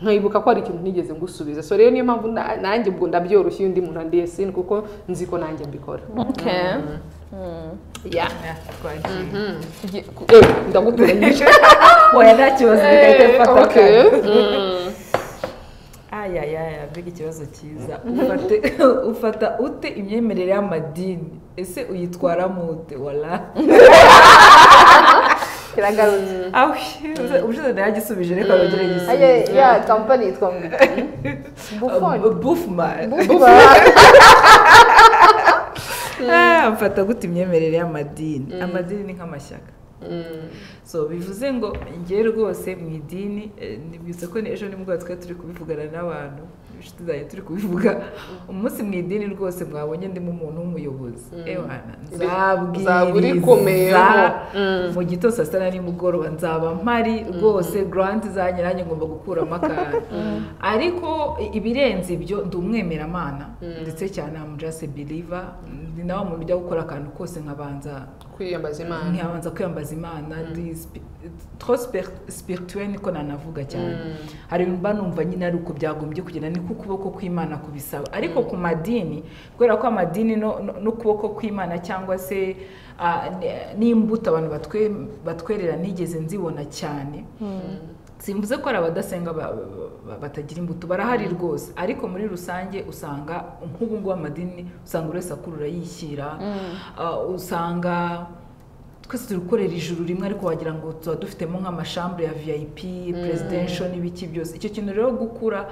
Speaker 1: nkayibuka ko ari ikintu ntigeze ngusubiza so rero niyo mpamvu nanjye ubwo ndabyoroshye undi muntu andiye sini kuko nzi ko nanjye mbikora ndaguturanyije
Speaker 2: oya nta kibazo bigahita bifata mbega ikibazo cyiza ufata ute imyemerere y'amadini ese uyitwaramo ute wala
Speaker 4: kiragarutse
Speaker 2: ubushize nayagisubije reka bagire igisubizo
Speaker 4: ya company yitwa
Speaker 2: Bufman mfata gute imyemerere y'amadini amadini ni nk'amashyaka so bivuze ngo ngiye rwose mu idini nibwise ko ejo nimugoroba twari turi kubivugana n'abantu inshuti zanjye turi kubivuga umunsi mu idini rwose mwabonye ndimo umuntu w'umuyobozi nzabwiriza mu gitondo saa sita na nimugoroba nzaba mpari rwose grant zanjye nanjye ngomba gukuramo akantu ariko ibirenze ibyo ndi umwemeramana ndetse cyane am just a believer ni nawe umuntu ujya gukora akantu kose nkabanza kwiyambaza imana trop spirituel niko nanavuga cyane hari mba numva nyine ari uko byagombye kugenda ni ukuboko kw'Imana kubisaba ariko ku madini kubera ko amadini no kuboko kw'Imana cyangwa se n'imbuto abantu batwerera nigeze nzibona cyane simvuze ko ari abadasenga batagira imbuto barahari rwose ariko muri rusange usanga nk'ubu ngubu amadini usanga buri wese akurura yishyira usanga twese turi gukorera ijuru rimwe ariko wagira ngo tuba dufitemo nk'amashambre ya VIP presidential n'ibiki byose icyo kintu rero gukura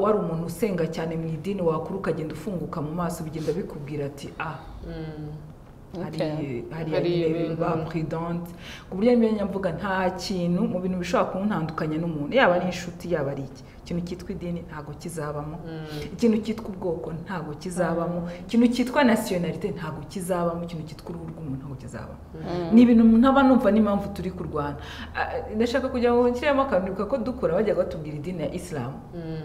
Speaker 2: wari umuntu usenga cyane mu idini wakuru ukagenda ufunguka mu maso bigenda bikubwira ati hari ba prudente ku buryo mbere mvuga nta kintu mu bintu bishobora kuntandukanya n'umuntu yaba ari inshuti yaba ari iki ikintu cyitwa idini ntabwo kizabamo ikintu cyitwa ubwoko ntabwo kizabamo ikintu cyitwa nationalite ntabwo kizabamo ikintu cyitwa uruhu rw'umuntu ntabwo kizabamo ni ibintu ntaba numva n'impamvu turi kurwana ndashaka kugira ngo nshyiremo akantu ko dukora bajyaga batubwira idini ya Islam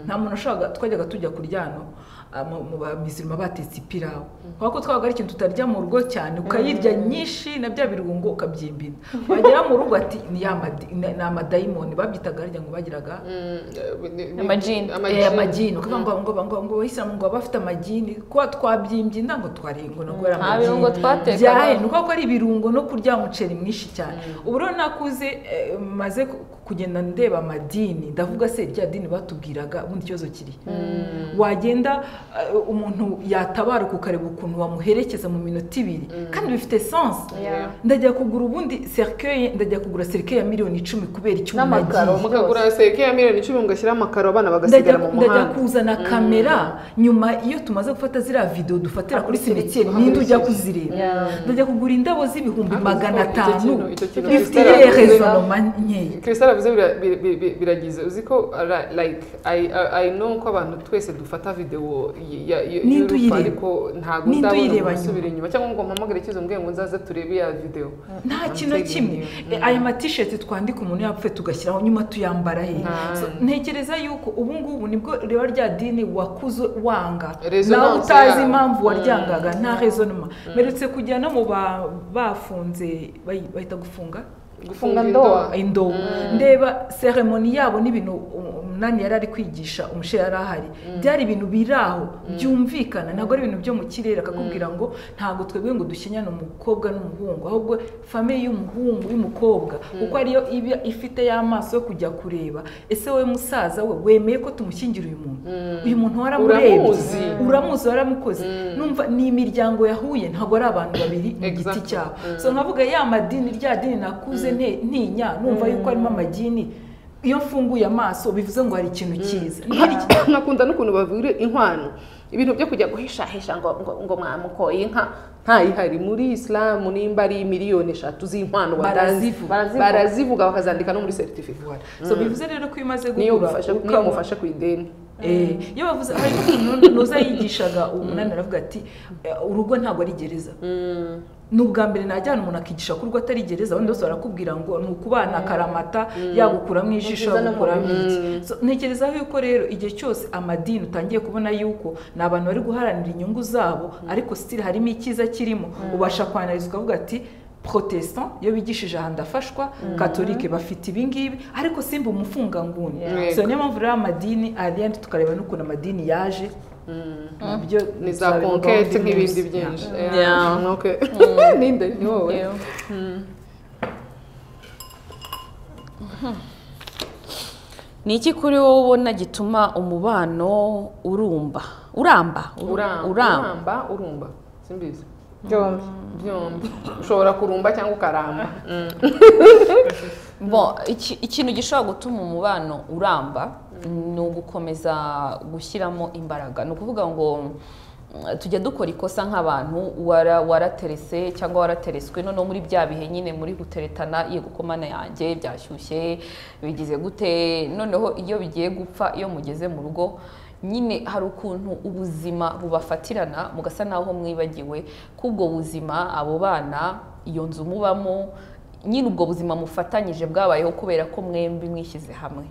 Speaker 2: nta muntu twajyaga tujya kuryano mu bamizirima batetse ipirawu kuko twabaga ari ikintu tutarya mu rugo cyane ukayirya nyinshi na bya birungo ukabyimbina wagera mu rugo ati ni amadayimoni babyitaga harya ngo bagiraga amajini ukavuga ngo Abayisilamu ngo bafite amajini kuba twabyimbye inda ngo twarengo no kubera amajini
Speaker 3: birungo twatekaga
Speaker 2: nuko ari ibirungo no kurya umuceri mwinshi cyane ubu rero nakuze maze kugenda ndeba amadini ndavuga se rya dini batubwiraga ubundi ikibazo kiri wagenda umuntu yatabaruka ukareba ukuntu wamuherekeza mu minota 2 kandi bifite sens ndajya kugura ubundi cercueil ndajya kugura cercueil ya miliyoni 10 kubera icyo
Speaker 1: n'amakaro mukagura cercueil ya miliyoni 10 mugashyira amakaro abana bagasigara mu muhanda
Speaker 2: ndajya kuzana kamera nyuma iyo tumaze gufata ziriya video dufatira kuri cimetière ninde ujya kuzireba ndajya kugura indabo z'ibihumbi 500 bifite raisonnement nke
Speaker 1: Crystal avuze biragize uziko like I know ko abantu twese dufata video ariko ntago ndabona gusubira inyuma cyangwa ngo mpamagare ikizo mbwe ngo nzaza turebe ya video
Speaker 2: nta kintu kimwe aya ma t-shirt twandika umuntu yapfe tugashyiraho nyuma tuyambara he ntekereza yuko ubu ngubu nibwo rero rya dini wakuze wanga nawe utazi impamvu waryangaga nta raisonnement meretse kujya no mu bafunze bahita gufunga indobo ndeba ceremony yabo n'ibintu umunani yari ari kwigisha umushe yari ahari byari ibintu biraho byumvikana ntabwo ari ibintu byo mu kirere akakubwira ngo ntabwo twebwe ngo dushinyane umukobwa n'umuhungu ahubwo famille y'umuhungu y'umukobwa kuko ariyo iba ifite y'amaso yo kujya kureba ese wowe musaza we wemeye ko tumushyingira uyu muntu waramurebye uramuzi waramukoze numva ni imiryango yahuye ntabwo ari abantu babiri mu giti cyabo so nkavuga ya madini rya dini nakuze ntinya numva yuko arimo amagini iyo mfunguye amaso bivuze ngo hari ikintu cyiza
Speaker 1: nakunda n'ukuntu bavuga inkwano ibintu byo kujya guhishahisha ngo mwamukoye inka ntayihari muri Islam nimba ari miliyoni 3 z'inkwano barazivuga bakazandika no muri certificate
Speaker 2: so bivuze rero ko imaze gukura
Speaker 1: ukamufasha ku ideni
Speaker 2: iyo bavuze hari n'umuntu noza yigishaga umunani aravuga ati urugo ntabwo ari gereza n'ubwa mbere najyana umuntu akigisha ko urwo atari gereza abandi bose barakubwira ngo ni ukubana akaramata yagukuramo ijisho yagukuramo iki ntekereza yuko rero igihe cyose amadini utangiye kubona yuko ni abantu bari guharanira inyungu zabo ariko still harimo icyiza kirimo ubasha kwanariza ukavuga ati protestant iyo bigishije aha ndafashwa katolike bafite ibingibi ariko simba umufunga nguni so niyo mpamvu rero amadini ariandi tukareba n'ukuntu amadini yaje
Speaker 1: byo ni za conquête nk'ibindi byinshi okay ninde ni wowe
Speaker 3: ni iki kuri wowe ubona gituma umubano uramba
Speaker 1: simbizi byombi ushobora kurumba cyangwa ukaramba
Speaker 3: ikintu gishobora gutuma umubano uramba ni ugukomeza gushyiramo imbaraga ni ukuvuga ngo tujya dukora ikosa nk'abantu waraterese cyangwa waratereswe noneho muri bya bihe nyine muri guteretana iyo gukomana yanjye byashyushye bigize gute noneho iyo bigiye gupfa iyo mugeze mu rugo nyine hari ukuntu ubuzima bubafatirana mugasa naho mwibagiwe kubwo buzima abo bana iyo nzu mubamo nyine ubwo buzima mufatanyije bwabayeho kubera ko mwembi mwishyize hamwe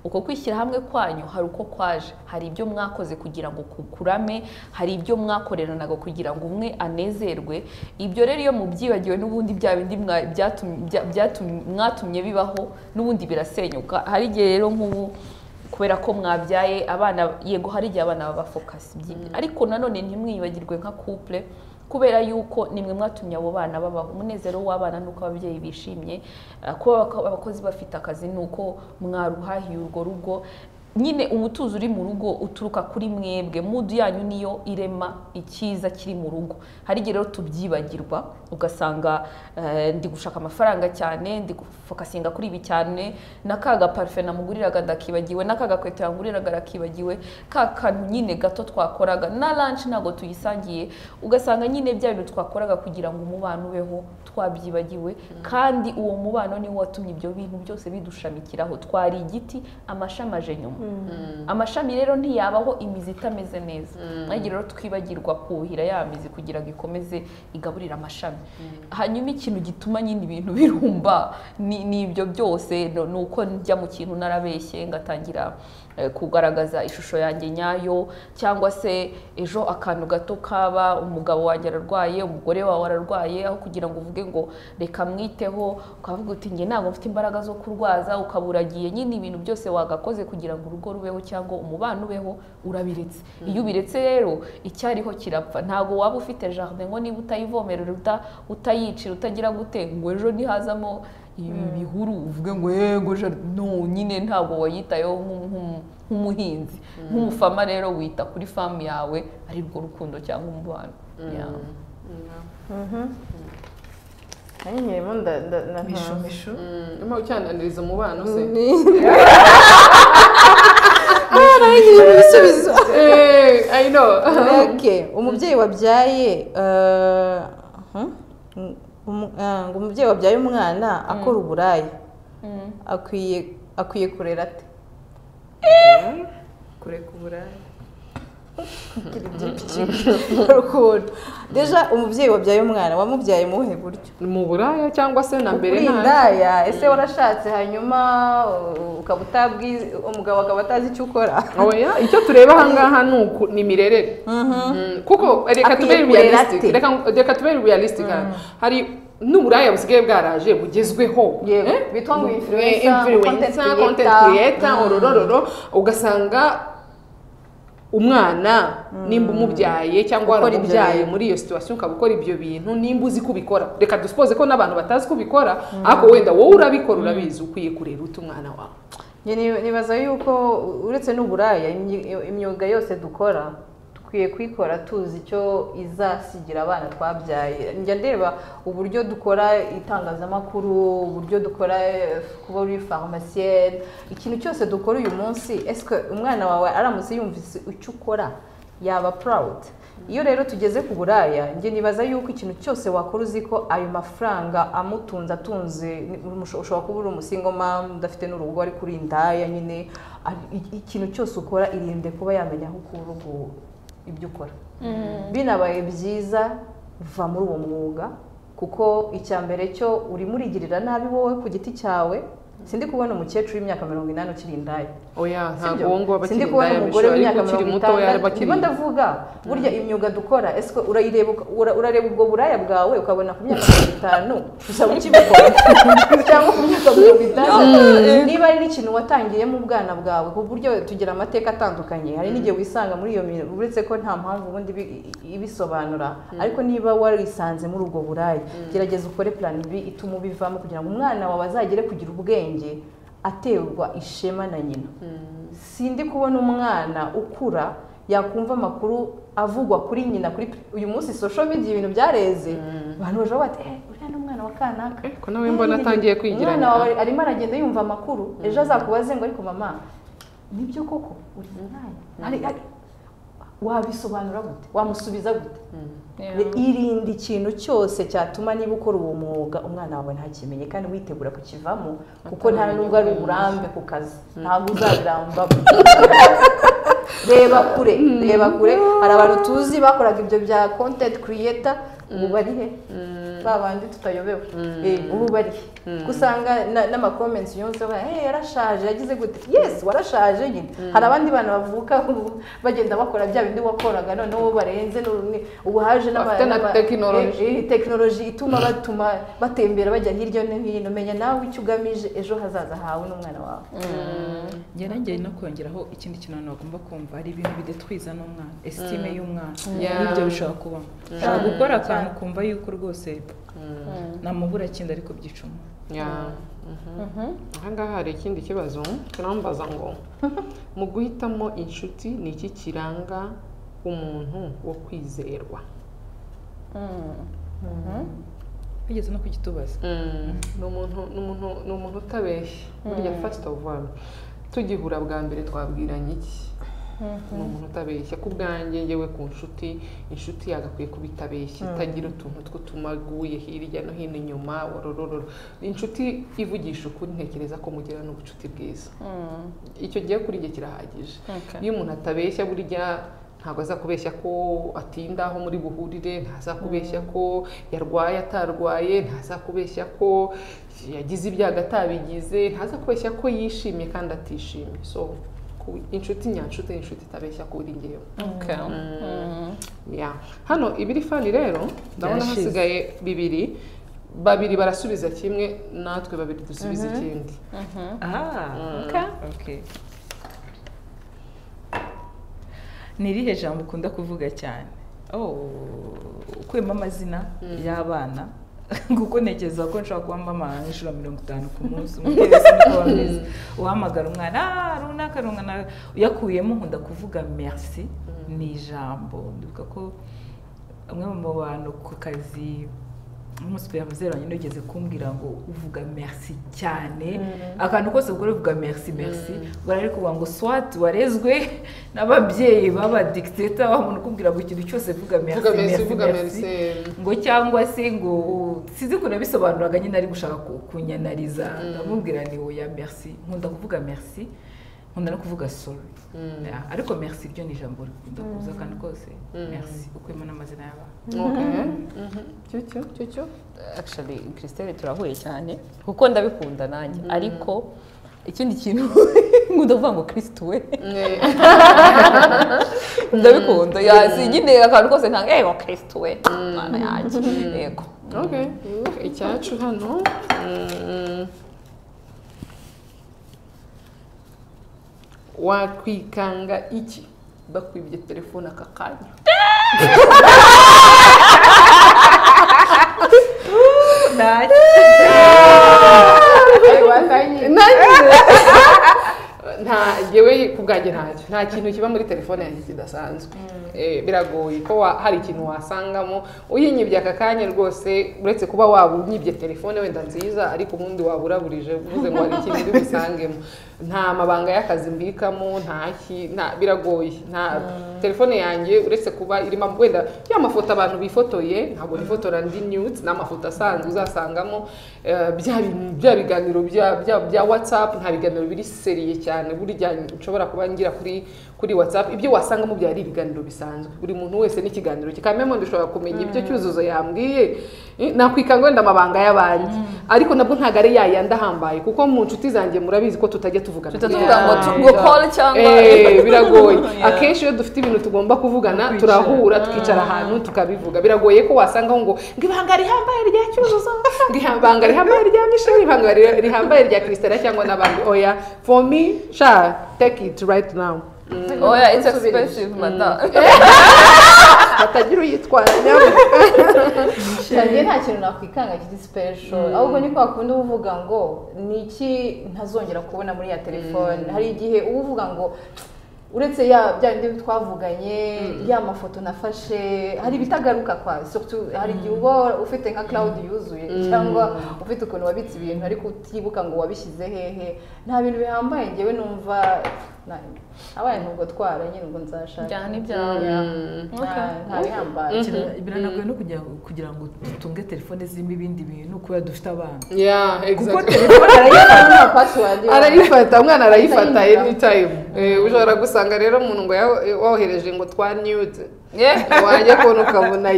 Speaker 3: uko kwishyira hamwe kwanyu hari uko kwaje hari ibyo mwakoze kugira ngo kukurame hari ibyo mwakoreranaga kugira ngo umwe anezerwe ibyo rero iyo mubyibagiwe n'ubundi bya bindi mwatumye bibaho n'ubundi birasenyuka hari igihe rero nk'ubu kubera ko mwabyaye abana yego hari igihe abana baba focus ariko nanone ntimwibagirwe nka couple kubera yuko nimwe mwatumye abo bana babaho umunezero w'abana nuko ababyeyi bishimye kuba abakozi bafite akazi nuko mwaruhahiye urwo rugo nyine umutuzo uri mu rugo uturuka kuri mwebwe, mudu yanyu niyo irema icyiza kiri mu rugo. Hari igihe rero tubyibagirwa ugasanga ndi gushaka amafaranga cyane, ndi gufokasinga kuri ibi cyane, n'akaga parfum namuguriraga ndakibagiwe, n'akaga kweto yanguriraga rakibagiwe, ka kantu nyine gato twakoraga na lunch ntago tuyisangiye, ugasanga nyine bya bintu twakoraga kugira ngo umubano ubeho twabyibagiwe, kandi uwo mubano niwo watumye ibyo bintu byose bidushamikiraho. Twari igiti amashami aje nyuma. Amashami rero ntiyabaho imizi itameze neza. Nagira rero twibagirwa kuhira ya mizi kugira ngo ikomeze igaburira amashami. Hanyuma ikintu gituma nyine ibintu birumba ni ibyo byose, nuko njya mu kintu narabeshye ngatangira kugaragaza ishusho yanjye nyayo, cyangwa se ejo akantu gato kaba umugabo wanjye ararwaye, umugore wawe ararwaye, aho kugira ngo uvuge ngo reka mwiteho, ukavuga uti njye ntabwo mfite imbaraga zo kurwaza, ukaburagiye nyine ibintu byose wagakoze kugira ngo urugo rubeho cyangwa umubano ubeho, urabiretse. Iyo ubiretse rero icyariho kirapfa. Ntabwo waba ufite jardin ngo niba utayivomerera, utayicira, utagira gute, ngo ejo ntihazamo ibihuru uvuge ngo yego no, nyine ntabwo wayitayeho nk'umuhinzi. Nk'umufama rero wita kuri famu yawe, ari rwo rukundo cyangwa umubano.
Speaker 4: Nyirimo
Speaker 2: mishu
Speaker 1: Urimo ucyananiriza umubano se?
Speaker 4: ibisubizo.
Speaker 1: I know.
Speaker 4: Okay, umubyeyi wabyaye ngo umubyeyi wabyaye umwana akora uburaya akwiye kurera ate?
Speaker 2: kureka uburaya
Speaker 4: deja umubyeyi wabyaye umwana wamubyaye mu buhe buryo?
Speaker 1: Mu buraya cyangwa se na mbere
Speaker 4: indaya? Ese warashatse hanyuma ukaba utabwize umugabo akaba atazi icyo ukora?
Speaker 1: Oya, icyo tureba aha ngaha ni imirerere. Kuko reka tubere realistic, hari n'uburaya busigaye bwaraje bugezweho
Speaker 4: bitwa ngo
Speaker 1: influencer, content creator, ororororo, ugasanga umwana nimba umubyaye cyangwa waramubyaye muri iyo situation ukaba ukora ibyo bintu, nimba uzi kubikora, reka duspose ko n'abantu batazi kubikora, ariko wenda wowe urabikora, urabizi, ukwiye kurera uti umwana wawe.
Speaker 4: Nibaza yuko uretse n'uburaya, imyuga yose dukora dukwiye kwikora tuzi icyo izasigira abana twabyaye. Njya ndeba uburyo dukora itangazamakuru, uburyo dukora kuba uri pharmacienne, ikintu cyose dukora uyu munsi, eske umwana wawe aramutse yumvise icyo ukora yaba proud? Iyo rero tugeze ku buraya, njye nibaza yuko ikintu cyose wakora uzi ko ayo mafaranga atunze, ushobora kuba uri umusingle mom udafite n'urugo ari kuri indaya, nyine ikintu cyose ukora irinde kuba yamenya aho ukura ibyo ukora. Binabaye byiza va muri uwo mwuga, kuko icya mbere cyo urimo urigirira nabi wowe ku giti cyawe. Sindi kubona umukecuru w'imyaka 40 ukiri indaya.
Speaker 1: Oya, ntabwo wongo abakiri
Speaker 4: indaya. Sindi kubona umugore w'imyaka
Speaker 1: 40
Speaker 4: niba ndavuga burya imyuga dukora, ese urareba ubwo buraya bwawe ukabona ku myaka 50 usaba ukibikora cyangwa ku myaka 50 niba ari ikintu watangiye mu bwana bwawe, ku buryo tugira amateka atandukanye. Hari n'igihe wisanga muri iyo uretse ko nta mpamvu ubundi ibisobanura, ariko niba warisanze muri ubwo buraya, gerageza ukore plan B ituma ubivamo kugira ngo umwana wawe azagere kugira ubwenge aterwa ishema na nyina. Sindi kubona umwana ukura yakumva amakuru avugwa kuri nyina. Kuri uyu munsi social media ibintu byareze, abantu baje bati uriya n'umwana wa kanaka,
Speaker 1: ko nawe mbona atangiye kwigira.
Speaker 4: Umwana wawe arimo aragenda yumva amakuru, ejo azakubaze ngo ariko mama nibyo koko uri umwana, wabisobanura gute? Wamusubiza gute? Irinde ikintu cyose cyatuma niba ukora uwo mwuga umwana wawe ntakimenye, kandi witegura kukivamo, kuko nta nubwo ari uburambe ku kazi, ntabwo uzabiramba. Reba kure. Hari abantu tuzi bakoraga ibyo bya content creator, ubu bari he? Babandi tutayobewe. Ubu bari kusanga n'ama comments yose yarashaje, yagize gute? Yes, warashaje nyine. Hari abandi bana bavuka bagenda bakora bya bindi wakoraga, noneho barenze ubu haje technology ituma batembera bajya hirya no hino. Menya nawe icyo ugamije ejo hazaza hawe n'umwana wawe.
Speaker 2: Njye nanjye no kongeraho ikindi kintu abantu bagomba kumva, ari ibintu bidetwiza n'umwana, estime y'umwana. Nibyo bishobora kuba ushobora gukora abantu kumva yuko rwose namubura kindi ariko byicuma.
Speaker 1: ahangaha hari ikindi kibazo kirambaza ngo mu guhitamo inshuti ni iki kiranga umuntu wo kwizerwa?
Speaker 2: Bigeze no kugitubaza.
Speaker 1: ni umuntu utabeshya burya first of all tugihura bwa mbere twabwiranye iki? ni umuntu utabeshya ku bwanjye ngewe ku nshuti inshuti yagakwiye kuba itabeshya itagira utuntu tw'utumaguye hirya no hino inyuma worororo. inshuti ivugisha ukuri ntekereza ko mugira n'ubucuti bwiza, icyo gihe kuri njye kirahagije. iyo umuntu atabeshya burya ntabwo azakubeshya ko atinda aho muri buhurire, ntazakubeshya ko yarwaye atarwaye, ntazakubeshya ko yagize ibyago atabigize, ntazakubeshya ko yishimye kandi atishimye. So inshuti nyanshuti ni inshuti itabeshya kuri ngewe. hano ibiri fani rero ndabona hasigaye babiri barasubiza kimwe, natwe babiri dusubiza ikindi.
Speaker 2: Ni irihe jambo ukunda kuvuga cyane? Ukwema amazina y'abana kuko ntekereza ko nshobora kuba mama inshuro 50 ku munsi. Umubyeyi niko bameze, uhamagara umwana runaka uyakuyemo nkunda kuvuga merci. Ni ijambo ndibuka ko umwe mu bantu ku kazi umusuperviseur wanjye nigeze kumbwira ngo uvuga merci cyane, akantu kose ukora uvuga merci barari kuvuga ngo swat warezwe n'ababyeyi baba dictator bamuntu kumbwira ngo ikintu cyose vuga merci ngo cyangwa se ngo sizi kunabisobanuraga nyine ari gushaka kunyanariza, ndamubwira ni oya merci, nkunda kuvuga merci, nkunda no kuvuga sorry. ariko merci byo ni ijambo rikunda kuza kandi kose merci ukwema n'amazina y'abantu.
Speaker 3: Cyo actually Christelle turahuye cyane kuko ndabikunda nanjye, ariko ikindi kintu nkunda kuvuga ngo Kristo we ndabikunda yasi nyine akantu kose ntanga yego Kristo we mwana yanjye yego.
Speaker 1: icyacu hano wakwikanga iki bakwibye telefone aka kanya? ngewe ku bwanjye nta kintu kiba muri telefone yanjye kidasanzwe. biragoye ko hari ikintu wasangamo uyinyibye aka kanya rwose, uretse kuba waba unyibye telefone wenda nziza, ariko ubundi waburaburije uvuze ngo hari ikintu uri busangemo. nta mabanga y'akazi mbikamo, biragoye. nta telefone yanjye uretse kuba irimo wenda ya mafoto abantu bifotoye, ntabwo nifotora ndi nudes, n'amafoto asanzwe uzasangamo bya biganiro bya WhatsApp. nta biganiro biri seriye cyane burya nshobora kuba ngira kuri WhatsApp. ibyo wasangamo byari ibiganiro bisanzwe, buri muntu wese n'ikiganiro kikamemo ndashobora kumenya ibyo cyuzuzo yambwiye. nakwikanga wenda amabanga y'abandi, ariko nabwo ntago ari yayandi ahambaye, kuko mu nshuti zanjye murabizi ko tutajya tuvugana
Speaker 3: ngo call cyangwa
Speaker 1: biragoye. akenshi iyo dufite ibintu tugomba kuvugana turahura tukicara ahantu tukabivuga. biragoye ko wasangaho ngo ibanga rihambaye rya cyuzuzo, ibanga rihambaye rya Michelle, ibanga rihambaye rya Christelle cyangwa n'abandi. oya for me take it right now.
Speaker 3: oya it's expensive madam.
Speaker 1: batagira uyitwara
Speaker 4: cyane. nta kintu nakwikanga kiri special, ahubwo ni kwa kundi uvuga ngo niki ntazongera kubona muri ya telefone. hari igihe uvuga ngo uretse bya bindi twavuganye, ya mafoto nafashe, hari ibitagaruka kwa surtout hari igihe uba ufite nka cloud yuzuye, cyangwa ufite ukuntu wabitse ibintu ariko utibuka ngo wabishyize hehe. nta bintu bihambaye ngewe numva abaye nubwo twara nyine ngo nzashaka
Speaker 3: cyane byawe.
Speaker 4: nta bihambaye.
Speaker 2: biranagoye no kugira ngo dutunge telefone zirimo ibindi bintu kubera dufite abana.
Speaker 1: kuko
Speaker 4: telefone
Speaker 1: arayifata, umwana arayifata anytime. ushobora gusanga rero umuntu ngo wohereje ngo twa nude, wajya kubona ukabona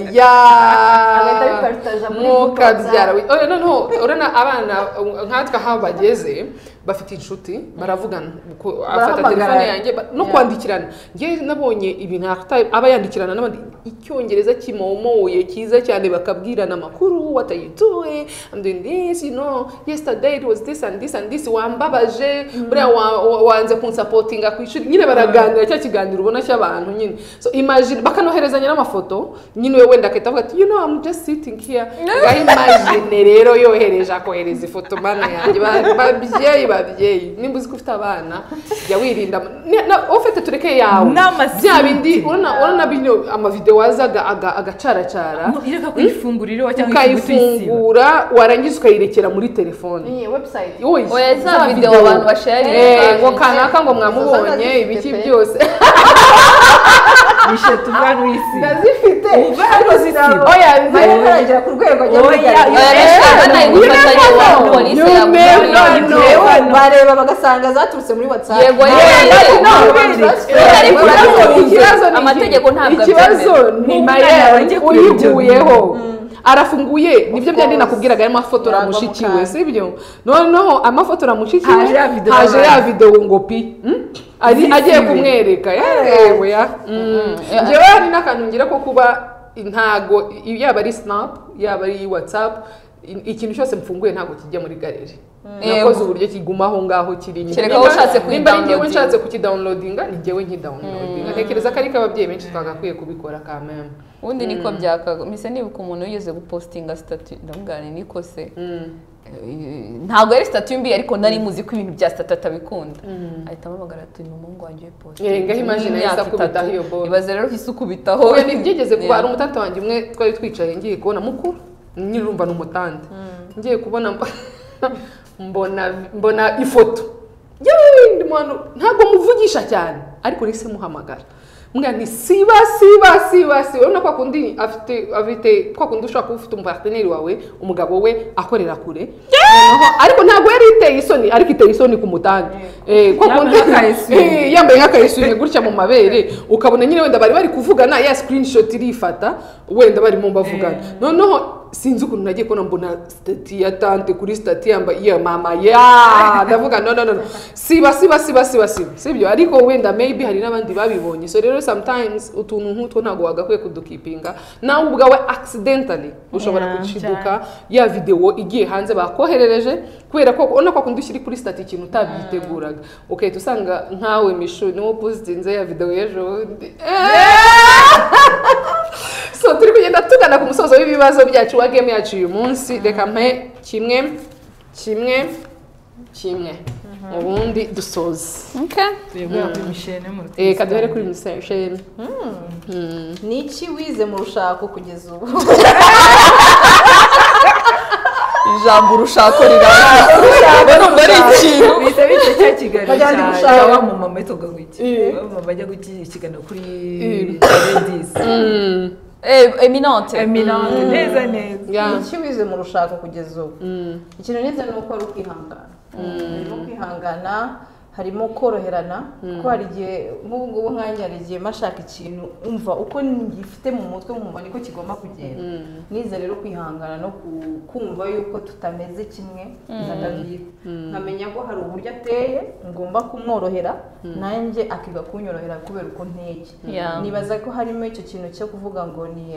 Speaker 1: mukabyara. urabona abana nkatwe aho bageze bafite inshuti baravugana, afata telefone yanjye no kwandikirana. ngewe nabonye ibintu aba yandikirana n'abandi icyongereza kimomoye cyiza cyane, bakabwirana amakuru, what are you doing, I'm doing this, yesterday it was this and this and this, wambabaje buriya wanze kunsapotinga ku ishuri. nyine baraganira cya kiganiro ubona cy'abantu nyine. so imagine bakanoherezanya n'amafoto nyine we wenda akahita avuga ati you know I'm just sitting here imagine rero yohereje akohereza ifoto mana yanjye babyeyi nimba uzi ko ufite abana jya wirinda ufite tureke yawe bya bindi urabona bino amavideo wazaga agacaracara
Speaker 2: ireka kuyifungurira cyangwa
Speaker 1: ukayifungura warangiza ukayirekera muri telefone
Speaker 4: iyi website
Speaker 3: oya za video abantu bashare
Speaker 1: ngo kanaka ngo mwamubonye ibiki byose
Speaker 2: bishe tuvana wisi
Speaker 4: ndazifite
Speaker 2: ubwo zisiba
Speaker 4: oya ziragera ku rwego rya bareba bagasanga zaturutse muri WhatsApp
Speaker 3: yego amategeko ntabwo
Speaker 1: ikibazo ni maye uyiguyeho arafunguye nibyo byandi nakubwiraga amafoto ramushikiwe sibyo noneho amafoto ramushikiwe haje ya video ngo pi ari agiye kumwereka yewe ya njyewe hari n'akantu ngira ko kuba ntago yaba ari snap yaba ari WhatsApp ikintu cyose mfunguye ntago kijya muri galeri nakoze uburyo kigumaho ngaho kiri nyine
Speaker 3: kereka ushatse kuyidownloadinga
Speaker 1: nshatse kukidownloadinga ni njyewe nkidownloadinga ntekereza ko ari ababyeyi benshi twagakwiye kubikora kameme
Speaker 3: ubundi niko byakaga mise nibuka umuntu yigeze gupostinga statut ndamugane niko se ntago yari statut mbi ariko nari muzi ko ibintu bya statut atabikunda ahita amamagara ati ni umuhungu wanjye post
Speaker 1: ngaho imagine yasa kubitaho iyo bo
Speaker 3: ibaze rero hise ukubitaho
Speaker 1: oya nibyigeze kuba ari umutante wanjye umwe twari twicaye ngiye kubona mukuru nyirumva n'umutante ngiye kubona mbona ifoto y'ibindi muntu ntabwo muvugisha cyane ariko rese muhamagara mbwa ni siba urabona kwa kundi afite kwa kundi ushaka kuba ufite umuparteneri wawe umugabo we akorera kure ariko ntabwo yari iteye isoni ariko iteye isoni ku mutante kwa kundi yambaye nk'akayisuni gutya mu mabere ukabona nyine wenda bari kuvugana ya screenshot irifata wenda barimo bavugana noneho sinzi ukuntu nagiye kubona mbona stati ya tante kuri stati ya mama ndavuga no siba sibyo ariko wenda maybe hari n'abandi babibonye so rero sometimes utuntu nk'utwo ntabwo wagakwiye kudukipinga nawe ubwawe accidentally ushobora kucishiduka ya video igiye hanze bakoherereje kubera ko ubona ko kundi ushyiri kuri stati ikintu utabyiteguraga okay tusanga nkawe mishu niwo postinze ya video y'ejo so turi kugenda tugana ku musozo w'ibibazo byacu wa game yacu uyu munsi reka mpe kimwe ubundi dusoze kaduhere kuri Michelle
Speaker 4: ni iki wize mu rushako kugeza ubu
Speaker 3: ijambo urushako riramba ari ikintu
Speaker 2: bita cya kiganiro cya mu mama itoga gwiki bajya gukigana kuri ladies
Speaker 3: eminente
Speaker 2: neza
Speaker 4: iki wize mu rushako kugeza ubu ikintu nize ni uko ari ukwihangana harimo koroherana kuko hari igihe nk'ubu ngubu nkanjye hari igihe mashaka ikintu umva uko ngifite mu mutwe nkumva niko kigomba kugenda nize rero kwihangana no kumva yuko tutameze kimwe na David nkamenya ko hari uburyo ateye ngomba kumworohera nanjye akiga kunyorohera kubera uko nteye nibaza ko harimo icyo kintu cyo kuvuga ngo ni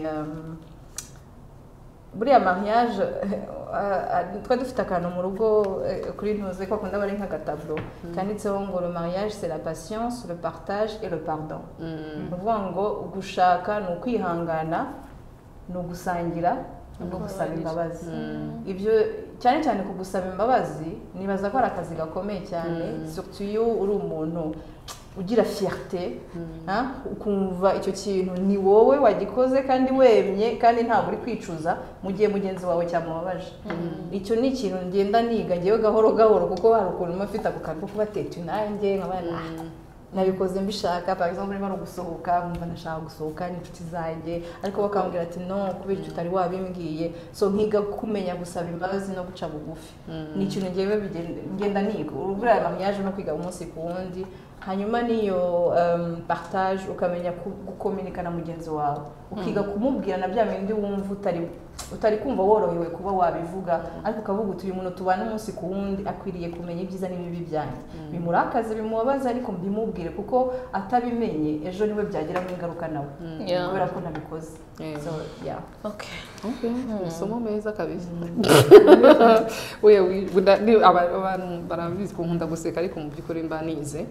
Speaker 4: buriya mariage twa dufite akantu mu rugo kuri ntuze ko akunda bari nk'agatablo kanditseho ngo le mariage c'est la patience le partage et le pardon uvuga ngo gushaka ni ukwihangana ni ugusangira no gusaba imbabazi ibyo cyane cyane ku gusaba imbabazi nibaza ko ari akazi gakomeye cyane surtout iyo uri umuntu ugira fierté ukumva icyo kintu ni wowe wagikoze kandi wemye kandi ntabwo uri kwicuza mu gihe mugenzi wawe cyamubabaje icyo ni ikintu ngenda niga ngewe gahoro kuko hari ukuntu mufite ako kantu ko kuba tetu nanjye nkabana nabikoze mbishaka par exemple niba ari gusohoka nkumva nashaka gusohoka n'inshuti zanjye ariko bakambwira ati no kubera icyo utari wabimbwiye so nkiga kumenya gusaba imbabazi no guca bugufi ni ikintu ngewe ngenda niga urubura mariage no kwiga umunsi ku wundi hanyuma niyo partage ukamenya gukominika na mugenzi wawe ukiga kumubwira na bya bindi wumva utari kumva worohewe kuba wabivuga ariko ukavuga uti uyu muntu tubana umunsi ku wundi akwiriye kumenya ibyiza n'ibibi byanjye bimurakaze bimubabaza ariko mbimubwire kuko atabimenye ejo niwe byagiramo ingaruka nawe kubera ko nabikoze so yeah
Speaker 1: isomo meza kabisa abantu barabizi ko nkunda guseka ariko mu by'ukuri mba nize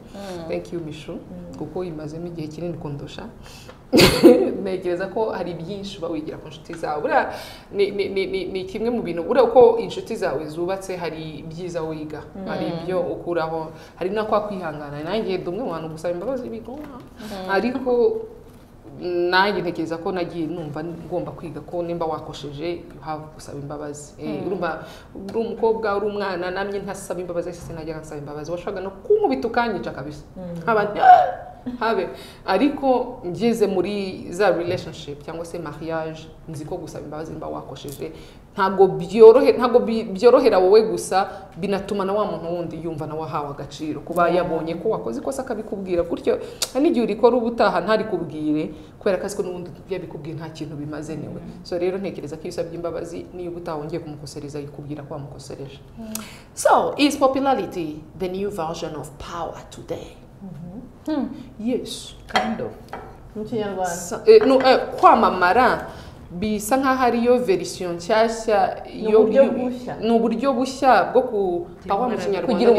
Speaker 1: thank you Mishu kuko imazemo igihe kinini kundusha ntekereza ko hari byinshi uba wigira ku nshuti zawe buriya ni kimwe mu bintu buriya uko inshuti zawe zubatse hari ibyiza wiga hari ibyo ukuraho hari no kwa kwihangana nanjye ndi umwe mu bantu gusaba imbabazi bigora ariko nanjye ntekereza ko nagiye numva ngomba kwiga ko nimba wakosheje you have gusaba imbabazi urumva uri umukobwa uri umwana namye ntasaba imbabazi sinajya nsaba imbabazi washaka no kunkubita ukanyica kabisa abantu habe ariko ngeze muri za relationship cyangwa se mariage nzi ko gusaba imbabazi mba wakosheje ntago byorohera wowe gusa binatuma na wa muntu wundi yumva na wahawe agaciro kuba yabonye ko wakoze ikosa akabikubwira gutyo n'igihe urikora ubutaha ntari kubwire kubera ko aziko n'ubundi yabikubwiye nta kintu bimaze niwe so rero ntekereza ko iyo usabye imbabazi niyo ubutaha wongeye kumukosereza yikubwira ko wamukosereje. So is popularity the new version of power today? Yes,
Speaker 2: kind of.
Speaker 4: mu kinyarwanda
Speaker 1: kwamamara bisa nkaho ariyo version nshyashya ni uburyo bushya bwo kupawa mu kinyarwanda
Speaker 3: kugira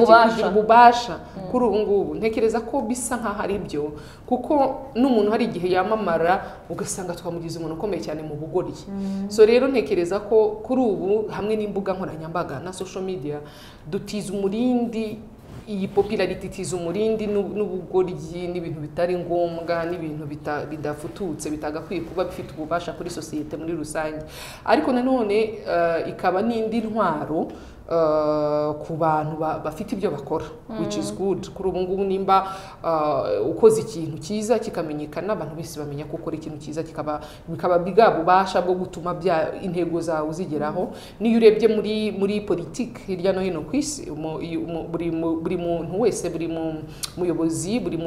Speaker 1: ububasha kuri ubu ngubu ntekereza ko bisa nkaho ari byo kuko n'umuntu hari igihe yamamara ugasanga twamugize umuntu ukomeye cyane mu bugoryi so rero ntekereza ko kuri ubu hamwe n'imbuga nkoranyambaga na social media dutiza umurindi iyi popularity itiza umurindi n'ubugoryi n'ibintu bitari ngombwa n'ibintu bidafututse bitagakwiye kuba bifite ububasha kuri societe muri rusange ariko nanone ikaba n'indi ntwaro ku bantu bafite ibyo bakora which is good kuri ubu ngubu nimba ukoze ikintu cyiza kikamenyekana abantu bose bamenya ko ukora ikintu cyiza bikaba bwabubasha bwo gutuma intego zawe uzigeraho niyo urebye muri politiki hirya no hino ku isi buri muntu wese buri muyobozi buri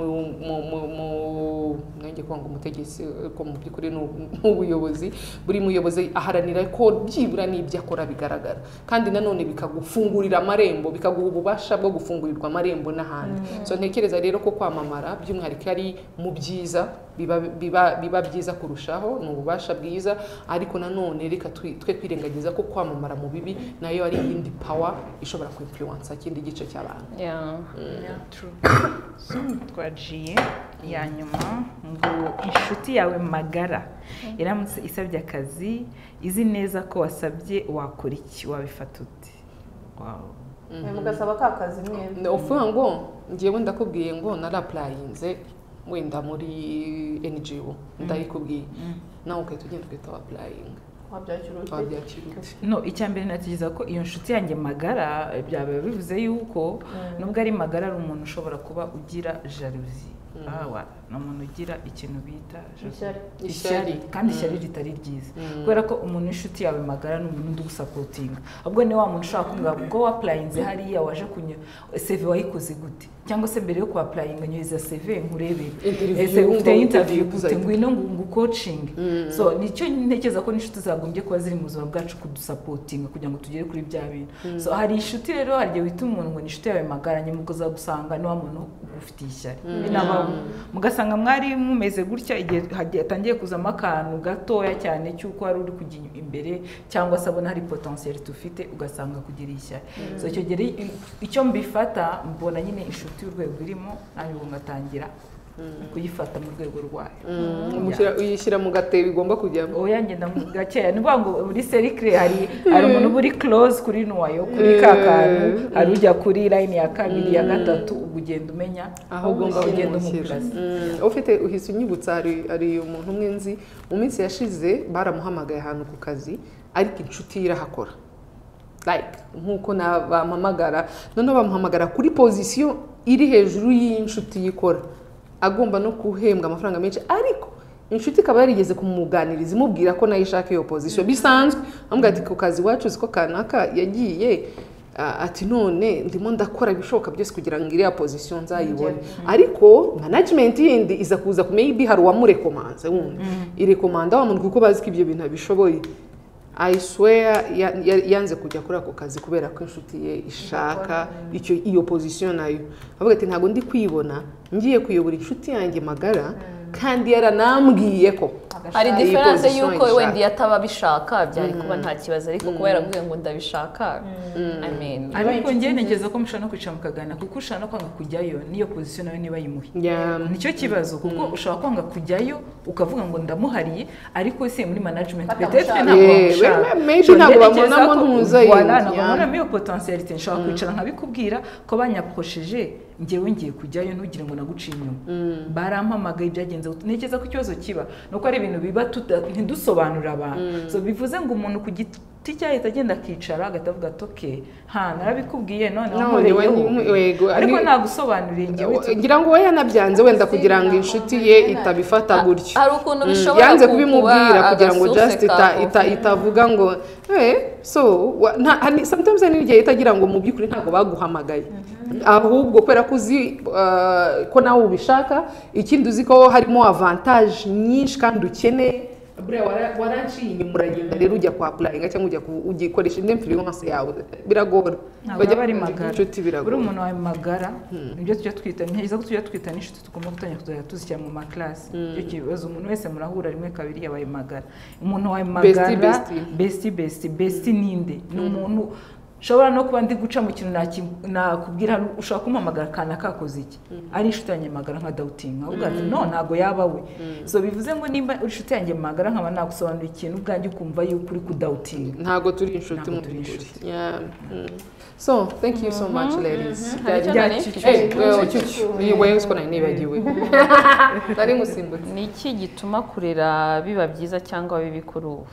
Speaker 1: nanjye kwanga umutegetsi ko mu by'ukuri n'ubuyobozi buri muyobozi aharanira ko byibura n'ibyo akora bigaragara kandi nanone gufungurira amarembo bikaguha ububasha bwo gufungurirwa amarembo n'ahandi so ntekereza rero ko kwamamara by'umwihariko ari mu byiza biba byiza kurushaho ni ububasha bwiza ariko nanone reka twe kwirengagiza ko kwamamara mu bibi nayo ari iyindi power ishobora kwinfluence ikindi gice cy'abantu
Speaker 2: twagiye ya nyuma ngo inshuti yawe magara iramutse isabye akazi izi neza ko wasabye wakora iki wabifata ute
Speaker 4: mugasaba ka kazi mwembi
Speaker 1: uvuga ngo ngiye ndakubwiye ngo naraplayinze wenda muri NGO ndayikubwiye nawe ukahita ugenda ugahita waplayinga wabyakira
Speaker 2: no icyambere nategeza ko iyo nshuti yanjye magara byaba bivuze yuko nubwo ari magara ari umuntu ushobora kuba ugira jalousie ni umuntu ugira ikintu bita ishyari kandi ishyari ritari ryiza kubera ko umuntu w'inshuti yawe magara ni umuntu ugusapotinga ahubwo ni wa muntu ushaka kuvuga ubwo waplayinze hariya waje CV wayikoze gute cyangwa se mbere yo kuaplayinga nyoza CV nkurebe ufite interview gute ngwino coaching so nicyo ntekereza ko n'inshuti zagombye kuba ziri mu buzima bwacu kudusapotinga kugira ngo tugere kuri bya bintu so hari inshuti rero hari wita umuntu ngo n'inshuti yawe magara nyemugo zagusanga ni wa muntu ufitiye ishyari binabaho mugasanga mwari mumeze gutya igihe hatangiye kuzamo akantu gatoya cyane cy'uko wari uri kujya imbere cyangwa se abona hari potentiel tufite ugasanga kugira ishyari so icyo gihe icyo mbifata mbona nyine inshuti y'urwego irimo nawe ngatangira kuyifata mu rwego rwayo
Speaker 1: uyishyira mu gatebo igomba kujyamo
Speaker 2: oya ngenda mu gakeya ni ngo muri cercle hari umuntu uri close kuri nuwayo kuri kakantu hari ujya kuri line ya kabiri ya gatatu ugenda umenya aho ugomba kugenda umuplace
Speaker 1: ufite uhise unyibutsa hari umuntu umwe nzi mu minsi yashize baramuhamagaye ahantu ku kazi ariko inshuti irahakora like nkuko bampamagara none bamuhamagara kuri position iri hejuru y'inshuti yikora agomba no kuhembwa amafaranga menshi ariko inshuti ikaba yarigeze kumuganiriza imubwira ko nayo ishaka iyo position bisanzwe ambwira ati ku kazi wacu ziko kanaka yagiye ati none ndimo ndakora ibishoboka byose kugira ngo iriya position nzayibone ariko management yindi iza kuza maybe hari uwamurekomanze wundi irekomanda wa muntu kuko bazi ko ibyo bintu abishoboye I swear yanze kujya kuri ako kazi kubera ko inshuti ye ishaka iyo position nayo avuga ati ntago ndi kwibona ngiye kuyobora inshuti yanjye magara kandi yaranambwiye ko
Speaker 3: hari
Speaker 1: iyi
Speaker 3: diferanse
Speaker 1: position
Speaker 3: y'uko
Speaker 1: ayishaka.
Speaker 3: wenda iyo ataba abishaka byari kuba nta kibazo ariko kuba yarambwiye ngo ndabishaka I mean
Speaker 2: ariko njye ntekereza ko mushobora no kwicara mukaganira kuko ushobora no kwanga kujyayo niyo pozisiyo nawe niba yimuhe
Speaker 1: Yeah.
Speaker 2: nicyo kibazo kuko ushobora kwanga kujyayo ukavuga ngo ndamuhariye ariko se muri management peut-être ntabwo bamushaka
Speaker 1: maybe ntabwo babonamo ntuza
Speaker 2: yindi
Speaker 1: yindi.
Speaker 2: ntabwo babonamo iyo potentiality nshobora kwicara nkabikubwira ko banyaposheje njyewe ngiye kujyayo ntugire ngo naguciye inyuma barampamagaye byagenze ntekereza ko ikibazo kiba nuko ari ibintu biba ntidusobanurira abantu so bivuze ngo umuntu ku giti cyahita agenda akicara agatavuga ati okay narabikubwiye noneho nkoreyeho ariko nagusobanuriye njyewe
Speaker 1: ngira ngo we yanabyanze wenda kugira ngo inshuti ye itabifata gutyo
Speaker 3: hari ukuntu bishobora
Speaker 1: yanze kubimubwira kugira ngo just
Speaker 3: agasosi
Speaker 1: itavuga ngo so sometimes hari n'igihe itagira ngo mu by'ukuri ntabwo baguhamagaye ahubwo kubera ko uzi ko nawe ubishaka ikindi uzi ko harimo avantage nyinshi kandi ukeneye waranciye inyuma uragenda rero ujya kwa apurayinga cyangwa ugikoresha indi influence yawe biragora
Speaker 2: bajya bari magara
Speaker 1: inshuti biragora
Speaker 2: buri umuntu wawe magara nibyo tujya twita ntekereza ko tujya twita n'inshuti tugomba gutangira kuzajya tuzishyira mu maklasi icyo kibazo umuntu wese murahura rimwe kabiri yabaye magara umuntu wawe magara besti ninde ni umuntu ushobora no kuba ndi guca mu kintu nakubwira ushobora kumuhamagara kana kakoze iki ari inshuti yanjye magara nka Dauting avuga ati no ntago yaba we so bivuze ngo nimba uri inshuti yanjye magara nkaba nagusobanurira ikintu ubwanjye ukumva yuko uri ku Dauting
Speaker 1: ntago turi inshuti mu by'ukuri so thank you so much ladies wewe uko nibagiwe nari musimbutse
Speaker 3: ni iki gituma kurera biba byiza cyangwa bibi kuri ubu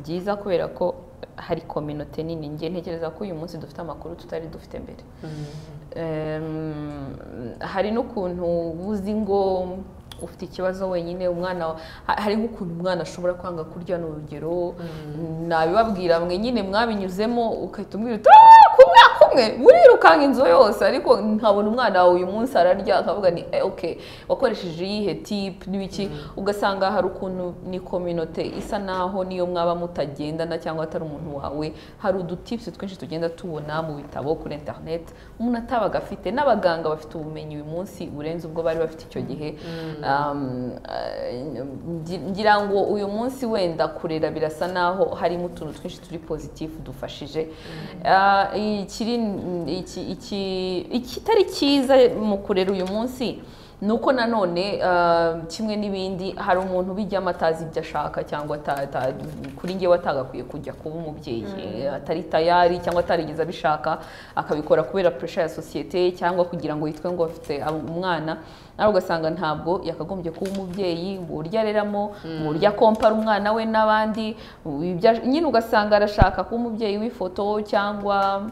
Speaker 3: byiza kubera ko hari community nini nge ntekereza ko uyu munsi dufite amakuru tutari dufite mbere hari n'ukuntu uzi ngo ufite ikibazo wenyine umwana hari nk'ukuntu umwana ashobora kwanga kurya n'urugero nabibabwira mwe nyine mwabinyuzemo ukahita umwira kumwe murirukanga inzu yose ariko nkabona umwana wawe uyu munsi ararya akavuga ni okay wakoresheje iyihe tip n'ibiki ugasanga hari ukuntu ni community isa naho niyo mwaba mutagendana cyangwa atari umuntu wawe hari udutips twinshi tugenda tubona mu bitabo kuri internet umuntu atabaga afite n'abaganga bafite ubumenyi uyu munsi burenze ubwo bari bafite icyo gihe ngira ngo uyu munsi wenda kurera birasa naho harimo utuntu twinshi turi positive dufashije ikitari cyiza mu kurera uyu munsi nuko nanone kimwe n'ibindi hari umuntu bijyamo atazi ibyo ashaka cyangwa kuri njyewe atagakwiye kujya kuba umubyeyi atari tayari cyangwa atarigeze abishaka akabikora kubera pressure ya societe cyangwa kugira ngo yitwe ngo afite umwana nawe ugasanga ntabwo yakagombye kuba umubyeyi burya areramo burya kompara umwana we n'abandi nyine ugasanga arashaka kuba umubyeyi w'ifoto cyangwa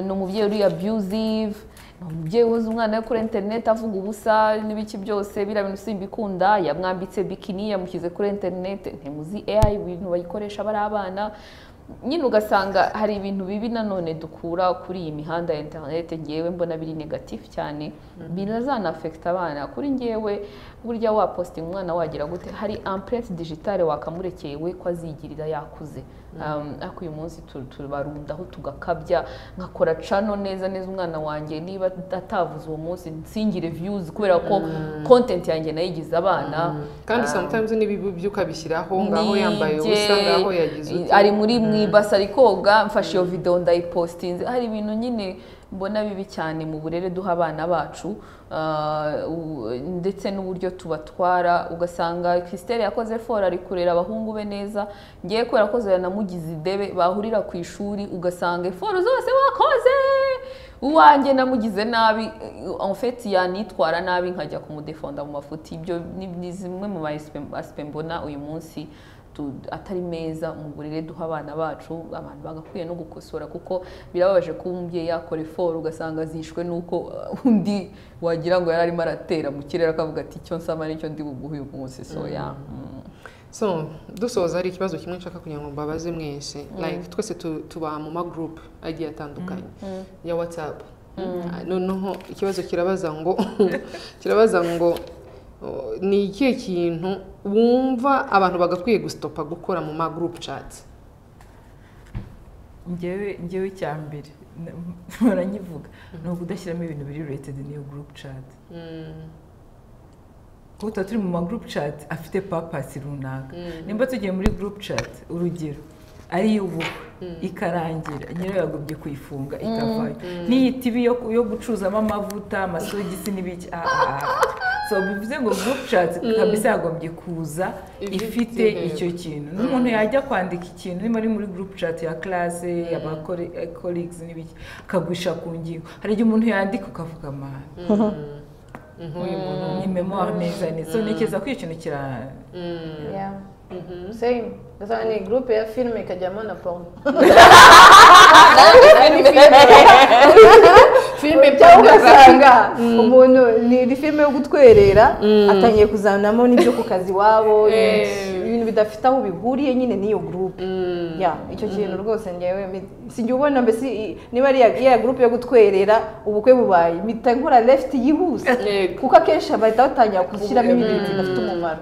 Speaker 3: ni umubyeyi uri abusive umubyeyi uhuza umwana we kuri internet avuga ubusa n'ibiki byose biriya bintu simbikunda yamwambitse bikini yamushyize kuri internet ntimuzi AI ibintu bayikoresha bari abana nyine ugasanga hari ibintu bibi nanone dukura kuri iyi mihanda ya internet ngewe mbona biri negative cyane birazanafekta abana kuri ngewe burya wapostinga umwana wagira gute hari empreinte digitale wakamurekewe ko azigirira yakuze ariko uyu munsi tubarundaho tugakabya nkakora channel neza umwana wanjye niba atavuze uwo munsi nsingire views kubera ko content yanjye nayigize abana
Speaker 1: kandi sometimes nibibi byukabishyiraho ngaho yambaye ubusa ngaho yagize
Speaker 3: ari muri mwibasa ari koga mfashe iyo video ndayipostinze hari ibintu nyine mbona bibi cyane mu burere duha abana bacu ndetse n'uburyo tubatwara ugasanga Christelle yakoze fora ari kurera abahungu be neza ngiye kubera ko namugize idebe bahurira ku ishuri ugasanga fora zose wakoze uwanjye namugize nabi en fait yanitwara nabi nkajya kumudefonda mu mafuti ibyo ni zimwe mu aspect mbona uyu munsi atari meza mu burere duha abana bacu abantu bagakwiye no gukosora kuko birababaje kuba umubyeyi yakora effort ugasanga zishwe nuko undi wagira ngo yari arimo aratera mu kirere akavuga ati icyo nsama nicyo ndi buguhe uyu munsi
Speaker 1: so dusoza hari ikibazo kimwe nshaka kugira ngo mbabaze mwese like twese tuba mu ma group agiye atandukanye ya WhatsApp noneho ikibazo kirabaza ngo ni ikihe kintu wumva abantu bagakwiye gustopa gukora mu ma group chat
Speaker 2: ngewe cya mbere baranyivuga ni ukudashyiramo ibintu biri related n'iyo group chat kuko tuba turi mu ma group chat afite purpose runaka nimba tugiye muri group chat urugero ari iy'ubukwe ikarangira nyirayo yagobye kuyifunga ikavayo n'iyi tibi yo gucuzamo amavuta amasogisi n'ibiki so bivuze ngo group chat kabisa yagombye kuza ifite icyo kintu n'umuntu yajya kwandika ikintu niba ari muri group chat ya classe y'aba colleagues n'ibiki akagwisha ku ngingo hari igihe umuntu yandika ukavuga man uyu muntu ni memoire neza neza so ntekereza ko ikintu kira
Speaker 4: same gasanga ni groupe ya filime ikajyamo na porno filime cyangwa ugasanga umuntu ni filime yo gutwerera atangiye kuzanamo n'ibyo ku kazi wabo ibintu bidafite aho bihuriye nyine n'iyo groupe icyo kintu rwose ngewe sinjye ubona mbese niba ari ya groupe yo gutwerera ubukwe bubaye mpita nkora left yihuse kuko akenshi bahita batangira gushyiramo ibintu bidafite umumaro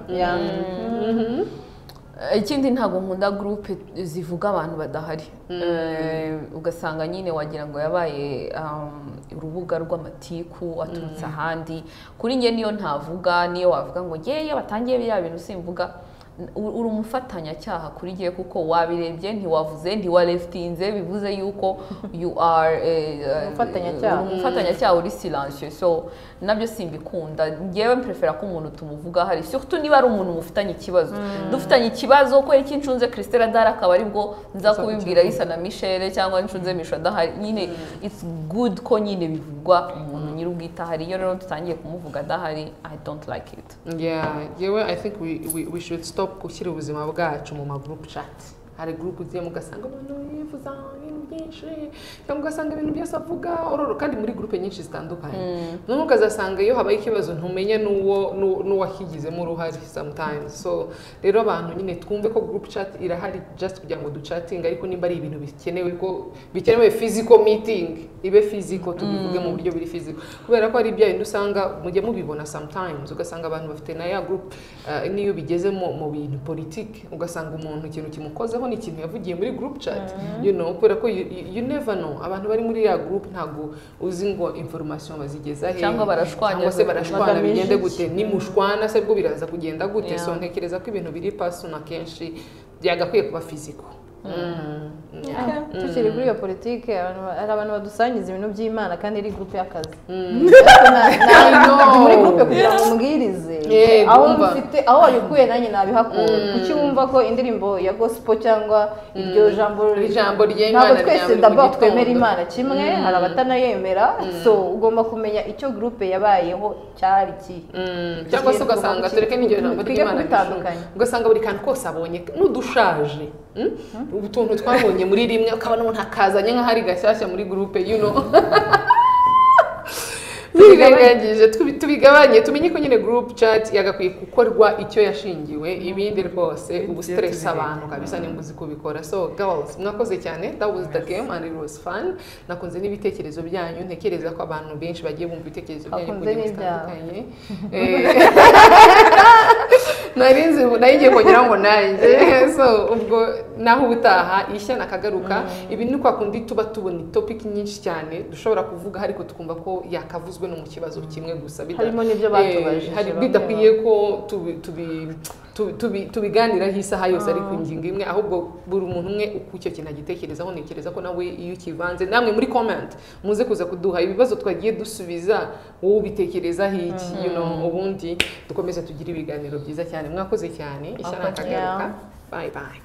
Speaker 3: ikindi ntabwo nkunda groupe zivuga abantu badahari ugasanga nyine wagira ngo yabaye urubuga rw'amatiku aturutse ahandi kuri njye niyo ntavuga niyo wavuga ngo ngewe batangiye biriya bintu simvuga uri umufatanyacyaha kuri njye kuko wabirebye ntiwavuze ntiwareftinze bivuze yuko you are umufatanyacyaha uri silencieux so nabyo simbikunda ngewe mprefera ko umuntu tumuvuga hari surtout niba ari umuntu mufitanye ikibazo dufitanye ikibazo ko iki ncunze Christelle Adara akaba aribwo nza kubibwira Isa na Michelle cyangwa ncunze Misho adahari nyine it's good ko nyine bivugwa umuntu nyirubwita hari iyo rero tutangiye kumuvuga adahari I don't like it
Speaker 1: yewe I think we should stop gushyira ubuzima bwacu mu ma group chat hari group ugiye mugasanga umuntu yifuza ibintu byinshi cyangwa ugasanga ibintu byose avuga kandi muri groupe nyinshi zitandukanye none ukazasanga iyo habaye ikibazo ntumenye n'uwakigizemo uruhare sometimes so rero abantu nyine twumve ko group chat irahari just kugira ngo duchatting ariko nimba ari ibintu bikenewe physical meeting ibe physical tubivuge mu buryo biri physical kubera ko ari ibya bintu usanga mujye mubibona sometimes ugasanga abantu bafite na ya group niyo bigeze mu bintu politique ugasanga umuntu ikintu kimukozeho ni ikintu yavugiye muri group chat kubera ko you never know abantu bari muri ya group ntago uzi ngo information bazigeza he
Speaker 3: cyangwa
Speaker 1: se barashwana bigende gute nimushwana se bwo biraza kugenda gute so ntekereza ko ibintu biri personal kenshi byagakwiye kuba physical
Speaker 4: tukiri kuri iyo politike hari abantu badusangiza ibintu by'Imana kandi ari groupe y'akazi muri groupe kugira ngo umubwirize aho wabikuye nanjye nabihakura kuki wumva ko indirimbo ya gospel cyangwa iryo jambo ry'Imana ntabwo twese d'abord twemera Imana kimwe hari abatanayemera so ugomba kumenya icyo groupe yabayeho cyari ki
Speaker 1: cyangwa se ugasanga tureke n'iryo jambo ry'Imana ugasanga buri kantu kose abonye n'udushaje utuntu twabonye muri rimwe ukabona umuntu akazanye nk'aho ari gashyashya muri groupe tubigabanye tumenye ko nyine group chat yagakwiye gukorwa icyo yashingiwe ibindi rwose ubu stress abantu kabisa nimbuzi kubikora so girls mwakoze cyane that was the game and it was fun nakunze n'ibitekerezo byanyu ntekereza ko abantu benshi bagiye bumva ibitekerezo byanyu kuri bitandukanye narinzi nayigiye kugira ngo nanjye so ubwo naho ubutaha ishya nakagaruka ibi ni kwa kundi tuba tubona topic nyinshi cyane dushobora kuvuga ariko tukumva ko yakavuzwe no mu kibazo kimwe gusa
Speaker 4: harimo n'ibyo batubajije
Speaker 1: bidakwiye ko tubiganiraho isaha yose ariko ingingo imwe ahubwo buri umuntu umwe uko icyo kintu agitekerezaho ntekereza ko nawe iyo ukivanze namwe muri comment muze kuza kuduha ibibazo twagiye dusubiza wowe ubitekerezaho iki ubundi dukomeze tugire ibiganiro byiza cyane mwakoze cyane ishya nakagaruka bye bye